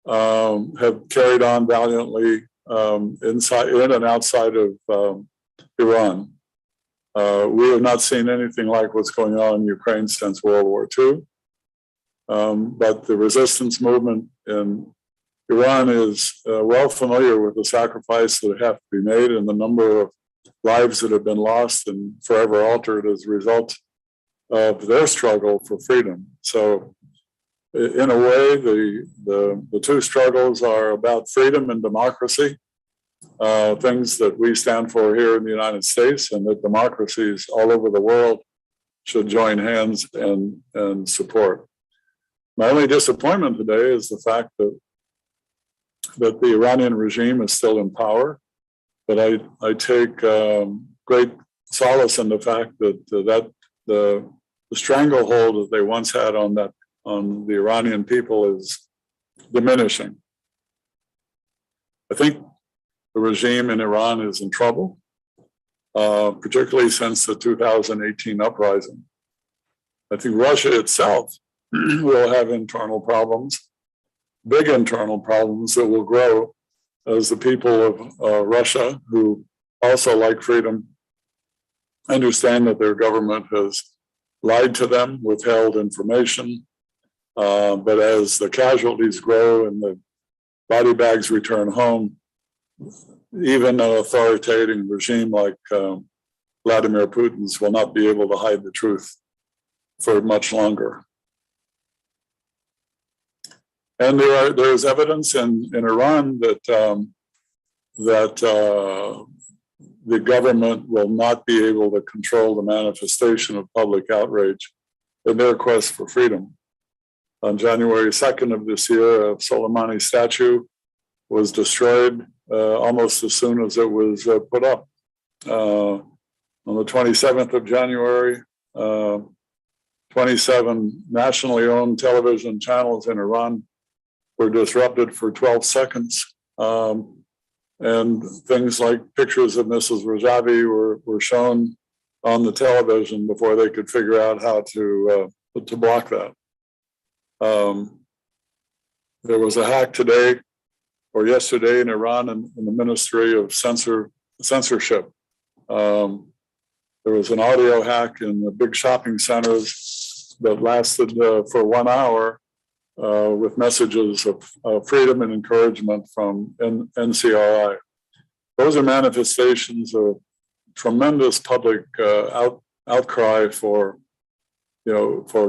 Speaker 22: have carried on valiantly inside, in and outside of Iran. We have not seen anything like what's going on in Ukraine since World War II. But the resistance movement in Iran is well familiar with the sacrifice that have to be made and the number of lives that have been lost and forever altered as a result of their struggle for freedom. So in a way, the two struggles are about freedom and democracy, things that we stand for here in the United States, and that democracies all over the world should join hands and support. My only disappointment today is the fact that the Iranian regime is still in power, but I take great solace in the fact that the stranglehold that they once had on the Iranian people is diminishing. I think the regime in Iran is in trouble, particularly since the 2018 uprising. I think Russia itself will have internal problems, big internal problems that will grow as the people of Russia, who also like freedom, understand that their government has lied to them, withheld information. But as the casualties grow and the body bags return home, even an authoritarian regime like Vladimir Putin's will not be able to hide the truth for much longer. And there is evidence in Iran that the government will not be able to control the manifestation of public outrage in their quest for freedom. On January 2nd of this year, a Soleimani statue was destroyed almost as soon as it was put up. On the 27th of January, 27 nationally owned television channels in Iran were disrupted for 12 seconds. And things like pictures of Mrs. Rajavi were shown on the television before they could figure out how to block that. There was a hack today or yesterday in Iran in the Ministry of Censorship. There was an audio hack in the big shopping centers that lasted for 1 hour with messages of freedom and encouragement from NCRI. Those are manifestations of tremendous public outcry for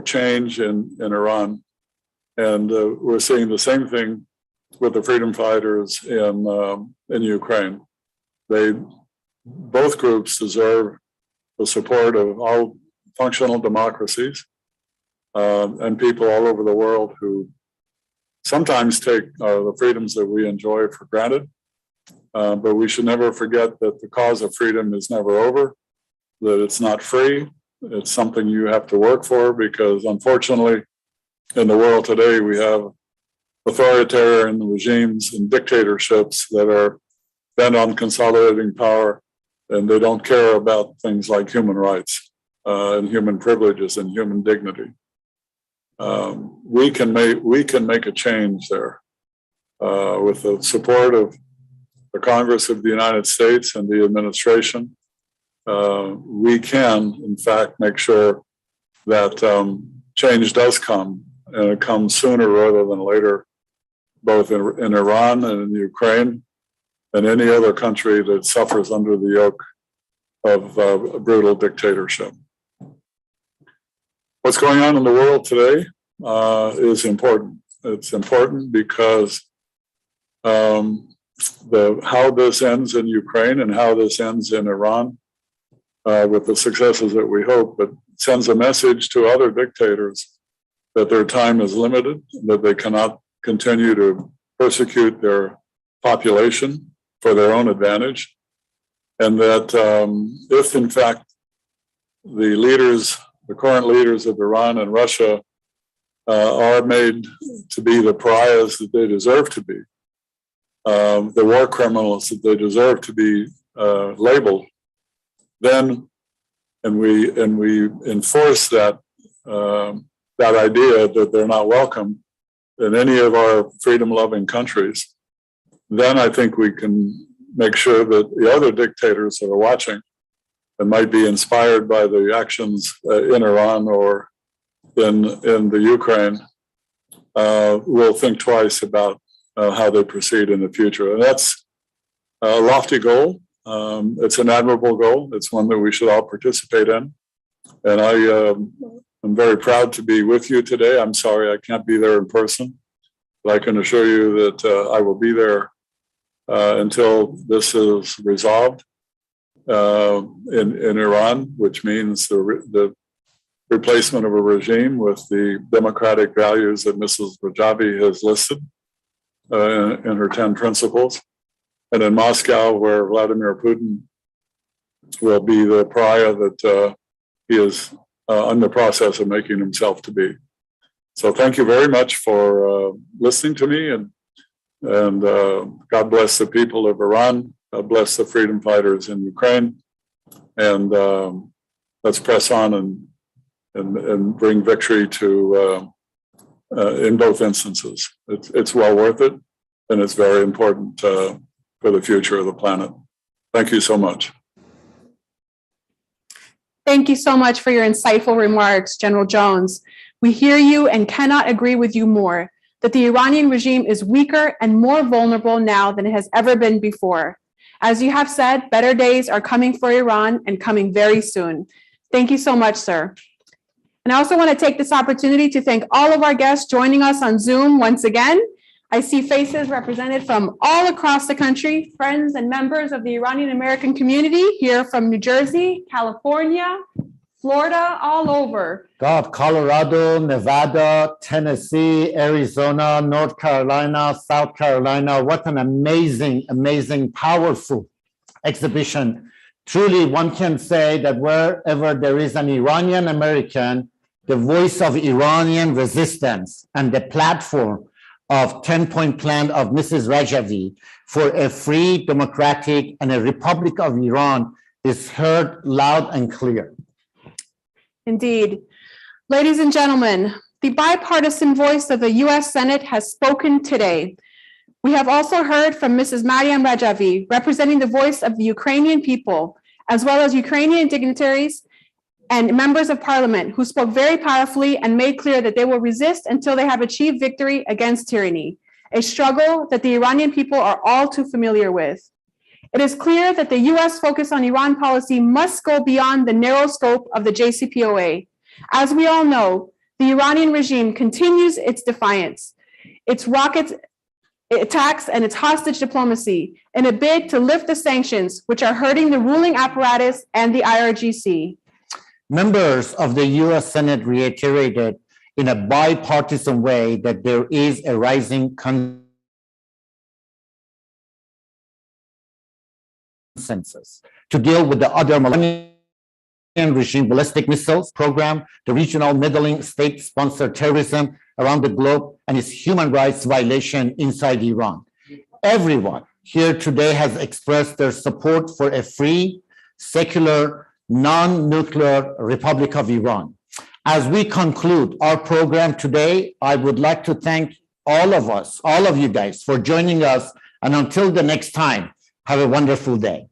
Speaker 22: change in Iran. And we're seeing the same thing with the freedom fighters in Ukraine. Both groups deserve the support of all functional democracies and people all over the world who sometimes take the freedoms that we enjoy for granted. But we should never forget that the cause of freedom is never over, that it's not free. It's something you have to work for, because unfortunately, in the world today, we have authoritarian regimes and dictatorships that are bent on consolidating power, and they don't care about things like human rights and human privileges and human dignity. We can make a change there with the support of the Congress of the United States and the administration. We can, in fact, make sure that change does come, and it comes sooner rather than later, both in Iran and in Ukraine and any other country that suffers under the yoke of a brutal dictatorship. What's going on in the world today is important. It's important because how this ends in Ukraine and how this ends in Iran, with the successes that we hope, but sends a message to other dictators that their time is limited, that they cannot continue to persecute their population for their own advantage, and that if in fact the current leaders of Iran and Russia are made to be the pariahs that they deserve to be, the war criminals that they deserve to be labeled, then and we enforce that idea that they're not welcome in any of our freedom-loving countries, then I think we can make sure that the other dictators that are watching and might be inspired by the actions in Iran or in the Ukraine will think twice about how they proceed in the future. And that's a lofty goal. It's an admirable goal. It's one that we should all participate in. And I'm very proud to be with you today. I'm sorry I can't be there in person, but I can assure you that I will be there until this is resolved in Iran, which means the replacement of a regime with the democratic values that Mrs. Rajavi has listed in her 10 principles. And in Moscow, where Vladimir Putin will be the pariah that he is in the process of making himself to be. So thank you very much for listening to me, and God bless the people of Iran. God bless the freedom fighters in Ukraine, and let's press on and bring victory to in both instances. It's well worth it, and it's very important for the future of the planet. Thank you so much.
Speaker 1: Thank you so much for your insightful remarks, General Jones. We hear you and cannot agree with you more, that the Iranian regime is weaker and more vulnerable now than it has ever been before. As you have said, better days are coming for Iran and coming very soon. Thank you so much, sir. And I also want to take this opportunity to thank all of our guests joining us on Zoom once again. I see faces represented from all across the country, friends and members of the Iranian American community here from New Jersey, California, Florida, all over.
Speaker 2: God, Colorado, Nevada, Tennessee, Arizona, North Carolina, South Carolina. What an amazing, amazing, powerful exhibition. Truly, one can say that wherever there is an Iranian American, the voice of Iranian resistance and the platform of 10-point plan of Mrs. Rajavi for a free, democratic, and a Republic of Iran is heard loud and clear.
Speaker 1: Indeed. Ladies and gentlemen, the bipartisan voice of the U.S. Senate has spoken today. We have also heard from Mrs. Maryam Rajavi, representing the voice of the Ukrainian people, as well as Ukrainian dignitaries and members of parliament who spoke very powerfully and made clear that they will resist until they have achieved victory against tyranny, a struggle that the Iranian people are all too familiar with. It is clear that the U.S. focus on Iran policy must go beyond the narrow scope of the JCPOA. As we all know, the Iranian regime continues its defiance, its rocket attacks, and its hostage diplomacy in a bid to lift the sanctions, which are hurting the ruling apparatus and the IRGC.
Speaker 2: Members of the U.S. Senate reiterated in a bipartisan way that there is a rising consensus to deal with the other millennium regime ballistic missiles program, the regional meddling state-sponsored terrorism around the globe, and its human rights violation inside Iran. Everyone here today has expressed their support for a free, secular, non-nuclear Republic of Iran. As we conclude our program today, I would like to thank all of us, all of you guys, for joining us. And until the next time, have a wonderful day.